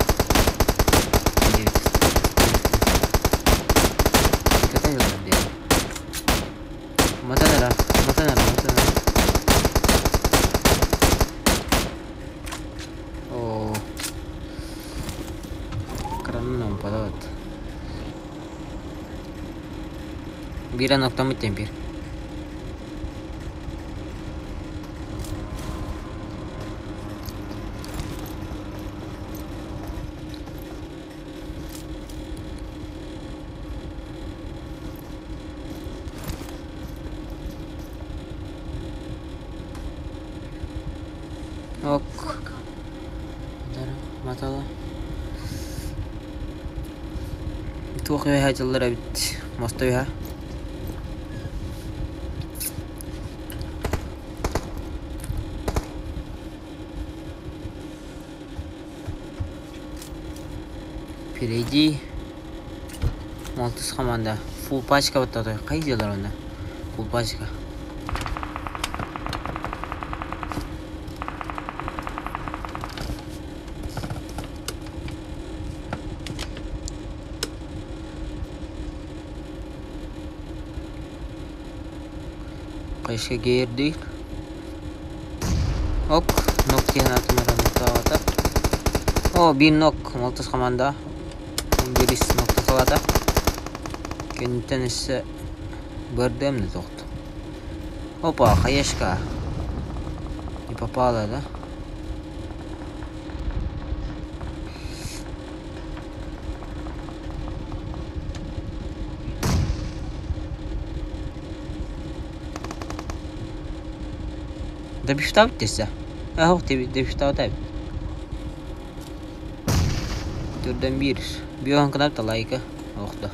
Какая дело? Матанера. О, краном подает. Бира ног там и темпер. Ок. Матала. Туохи хажаллара бит. Мостойха. Впереди Малтус команда. Фул пачка вот это. Кай делар онда? Фул пачка. Кайшка гердик. Ок, нок кенатымаран нуктавата. О, бир нок Малтус команда. Бирис нокта калата. Кенттен иссе бирдемди токту. Опа, Хаешка. Не попала, да? Добивтав тесе. Ах, тебе добивтав тайп. Түрден бир. Биохан кнап талайка. Охта.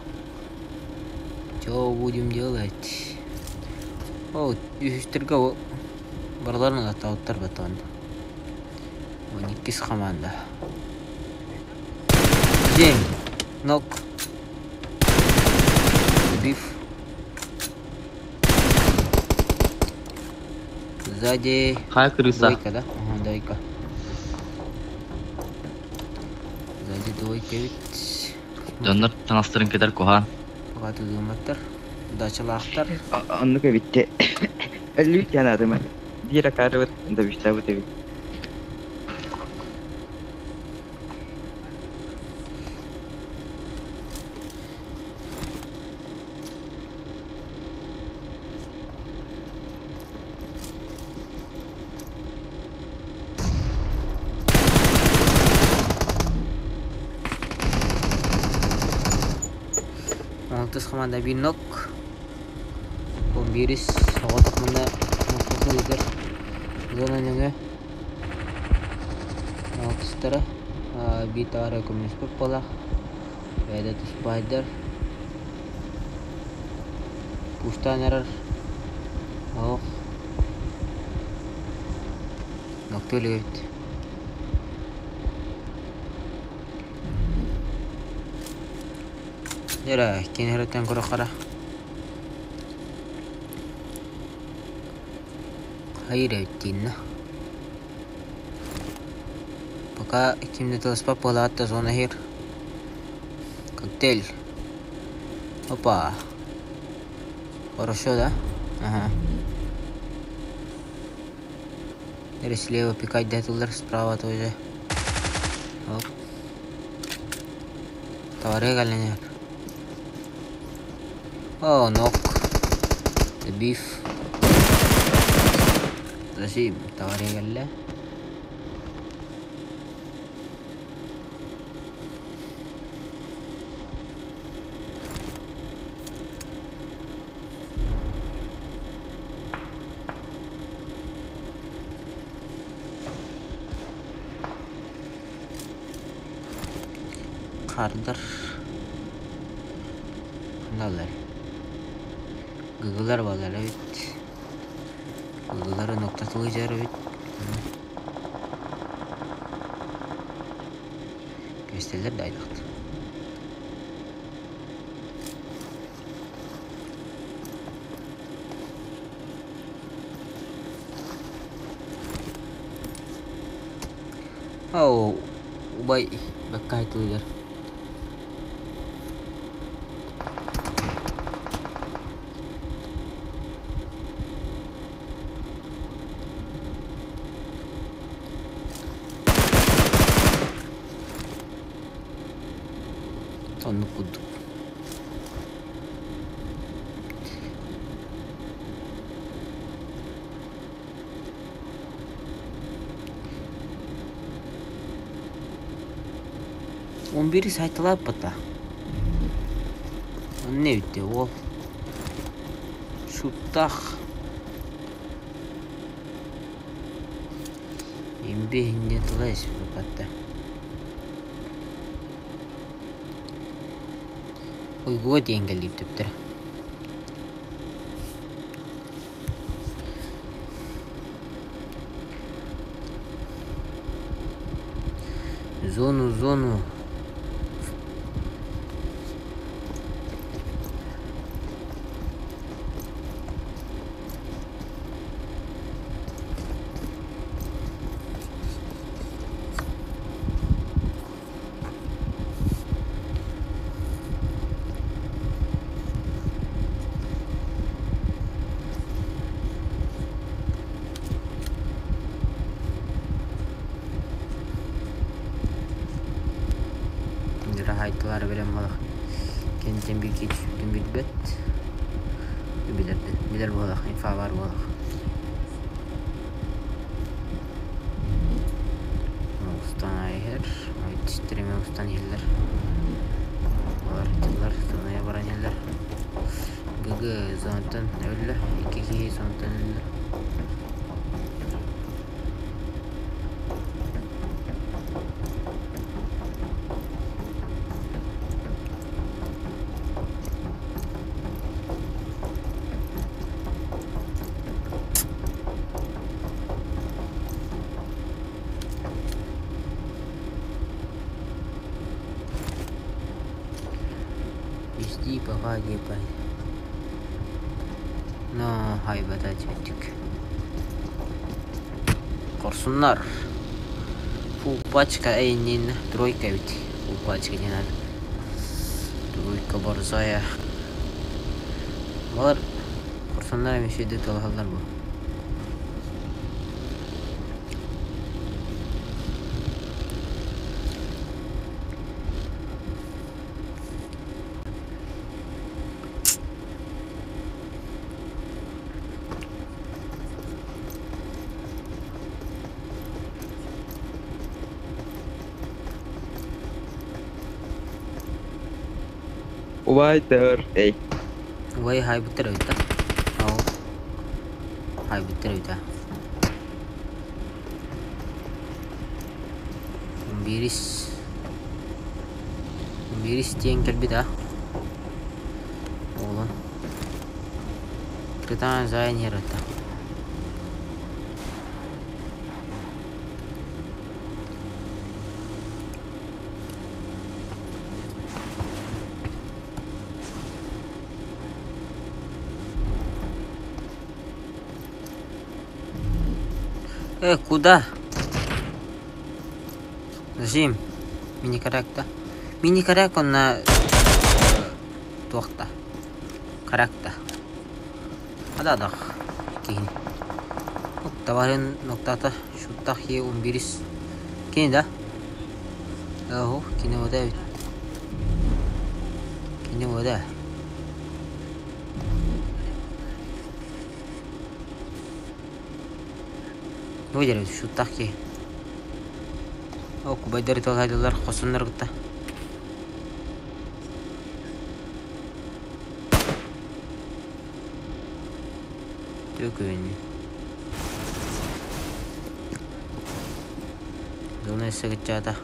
Что будем делать? О, үстірге барларын атауыттар батан. 12 команда. Жем. Нок. Биф. Сзади. Хай крыса. Двойка, да? Ага, двойка. Сзади двойка ведь. Жандар таныстырын кетер кохан. Фaqat hücumatlar. Daçalaqtar. Anlık bitti. 50 tane adam. Bir akarı var. Da bir şey bu tabii. Terus komanda binok. Pembiris otak mana masuk liter. Zona nya. Mau setara Bitara komunis pola. Ada spider. Pustan error. Oh. Nokta lihat. Jera, kini harus yang kurang kara. Hayır ettiğinle. Пока kimde telespa pola hatta sonra her. Коктейль. Опа. Хорошо, да? Ага. Слева пикать дятеллер, справа тоже. Оп. Товары галенер. О, нок. The beef. Засим, товары галле. Harder. Nalar. Google'lar bağlar evet. Google'lara noktalı yer evet. Gösteriler de aylıktı. Oh, ubay bakay tu yer. Onu kuduk. Он бери сайтла пата. Он не видите, о. Шутах. Имбе не тлась пата. Ой, вот я галип тептер. Зону. Haytlar bilen balık. Kendim bir geç, bir bet. Bilir balık, infa var balık. Ustan ayher, yetiştirme ustan yerler. Var sonraya varan yerler. Gıgı zontan öyle, iki zontan öyle. Пока не пой. Но hayvada çektik. Korsunlar. Full пачка eynin тройка ведь. Full пачка не надо. Тройка борзая. Var. Korsunlar emişede talhalar bu. Waiter, hey. Why hai betul itu? Oh, hai betul itu. Biris. Biri isteyen gel bir daha. Oğlum. Kırıtan zayin yarattı. Куда? Зачем? Мини-карак-то. Мини-карак он на... Тоқта. Карак-то. Ададақ. Кейін. Товарен ноқтата. Шуттақ е 11. Кейін да? Аху, кейін ода. Кейін ода. Выдерет шуттақ ке. Кубайдары толайдылар, қосынлар күтті. Төкін. Зона есі күтчата.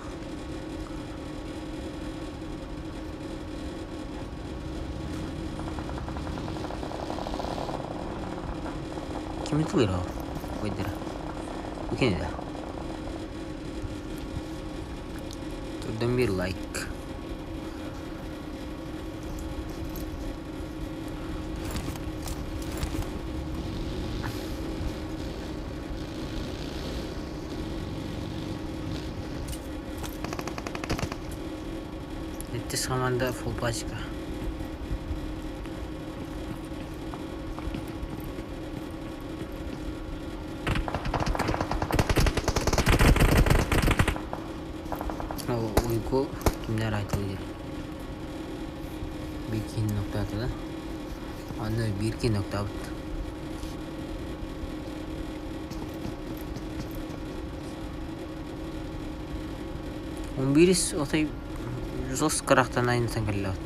Кім тұлыр ау? Кубайдары. Бүкен еді. Turdan bir like. Etti zamanda full paçka. Uyku kimler ait olabilir? Bir iki nokta atıda. Anne bir iki nokta at. On biris otay zos karaktan aynı sangalı at.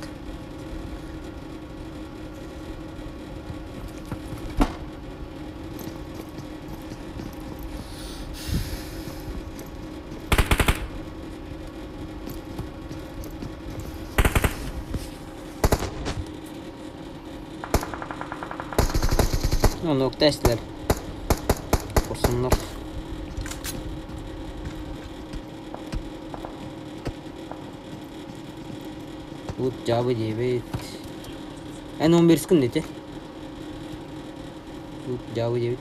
Nokta istiler. Korsunlar. Bu cevabı evet. En 11 sıkın dedi. Bu cevabı evet.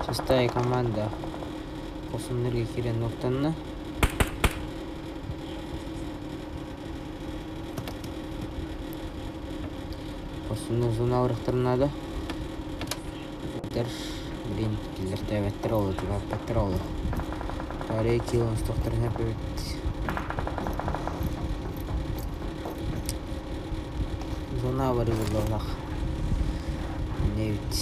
Шестая команда. Korsunlarga kiren noktanına. Korsunlar zona uğraktırınada. Birin killer tevettir oldu. Baktaktır oldu. Tarihi kilons doktorun hep evet. Zona varı bulduğulak. Evet.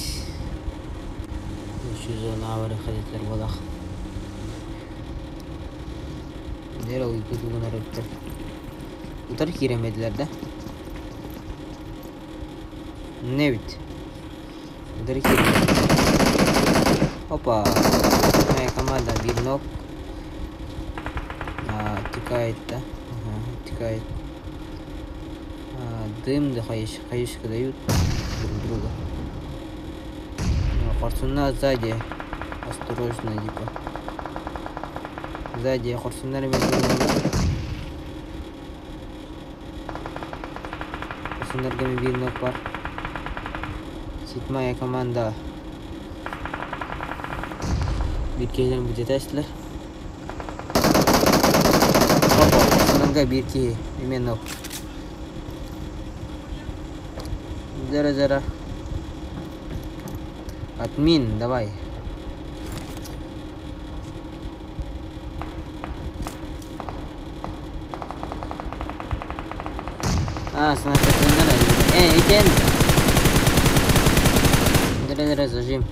Şu zona varı kadetler bulak. Nereye uyku tuğuna röptür. Utarı giremediler de. Ne bit? Utarı giremediler. Hoppa. Kamada bir nok. Тикает да. Тикает. Дым да хаешка дают друг друга. Корсунна сзади. Осторожно, типа. Сзади корсуннар Корсуннарга bir nok var. Седьмая команда. Bir keylerin bu detaylar. Корсуннарга bir key. Именно. Зара. Админ, давай. Снайпер не иди. Дре зажим.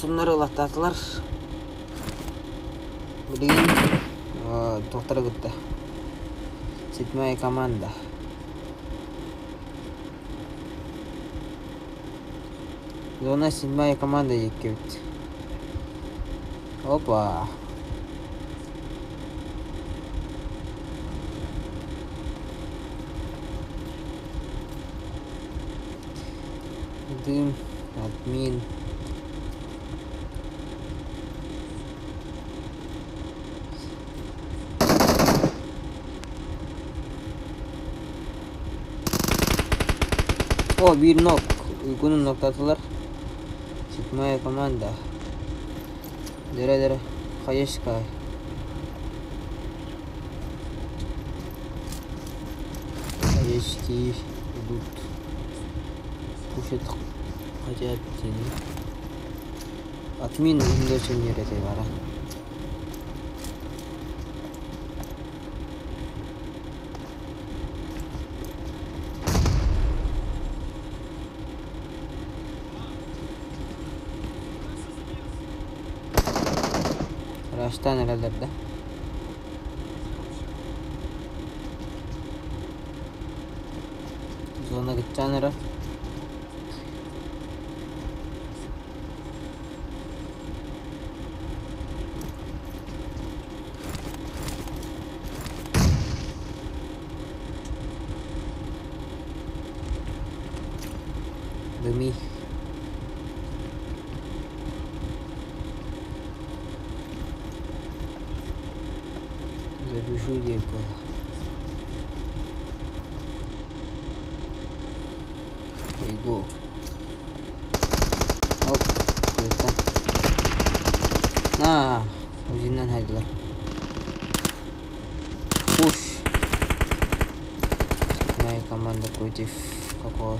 Sunları ılattatılar. Bilgin doktora gitti. Седьмая команда. Зона 7-я команда екеуді. Опа. Дым, админ. О, bir nok. Uygunun noktatılar. 7-я команда. Дыра-дыра. Хаешка. Хаешки идут. Кушать хотят. Админ очень не ретевара. Raştan nerelerde? Zona gideceğin nere? Demi. Забежу легко. Иду. Оп, это. На, узиннан хайдылар. Пуш. Моя команда против какого?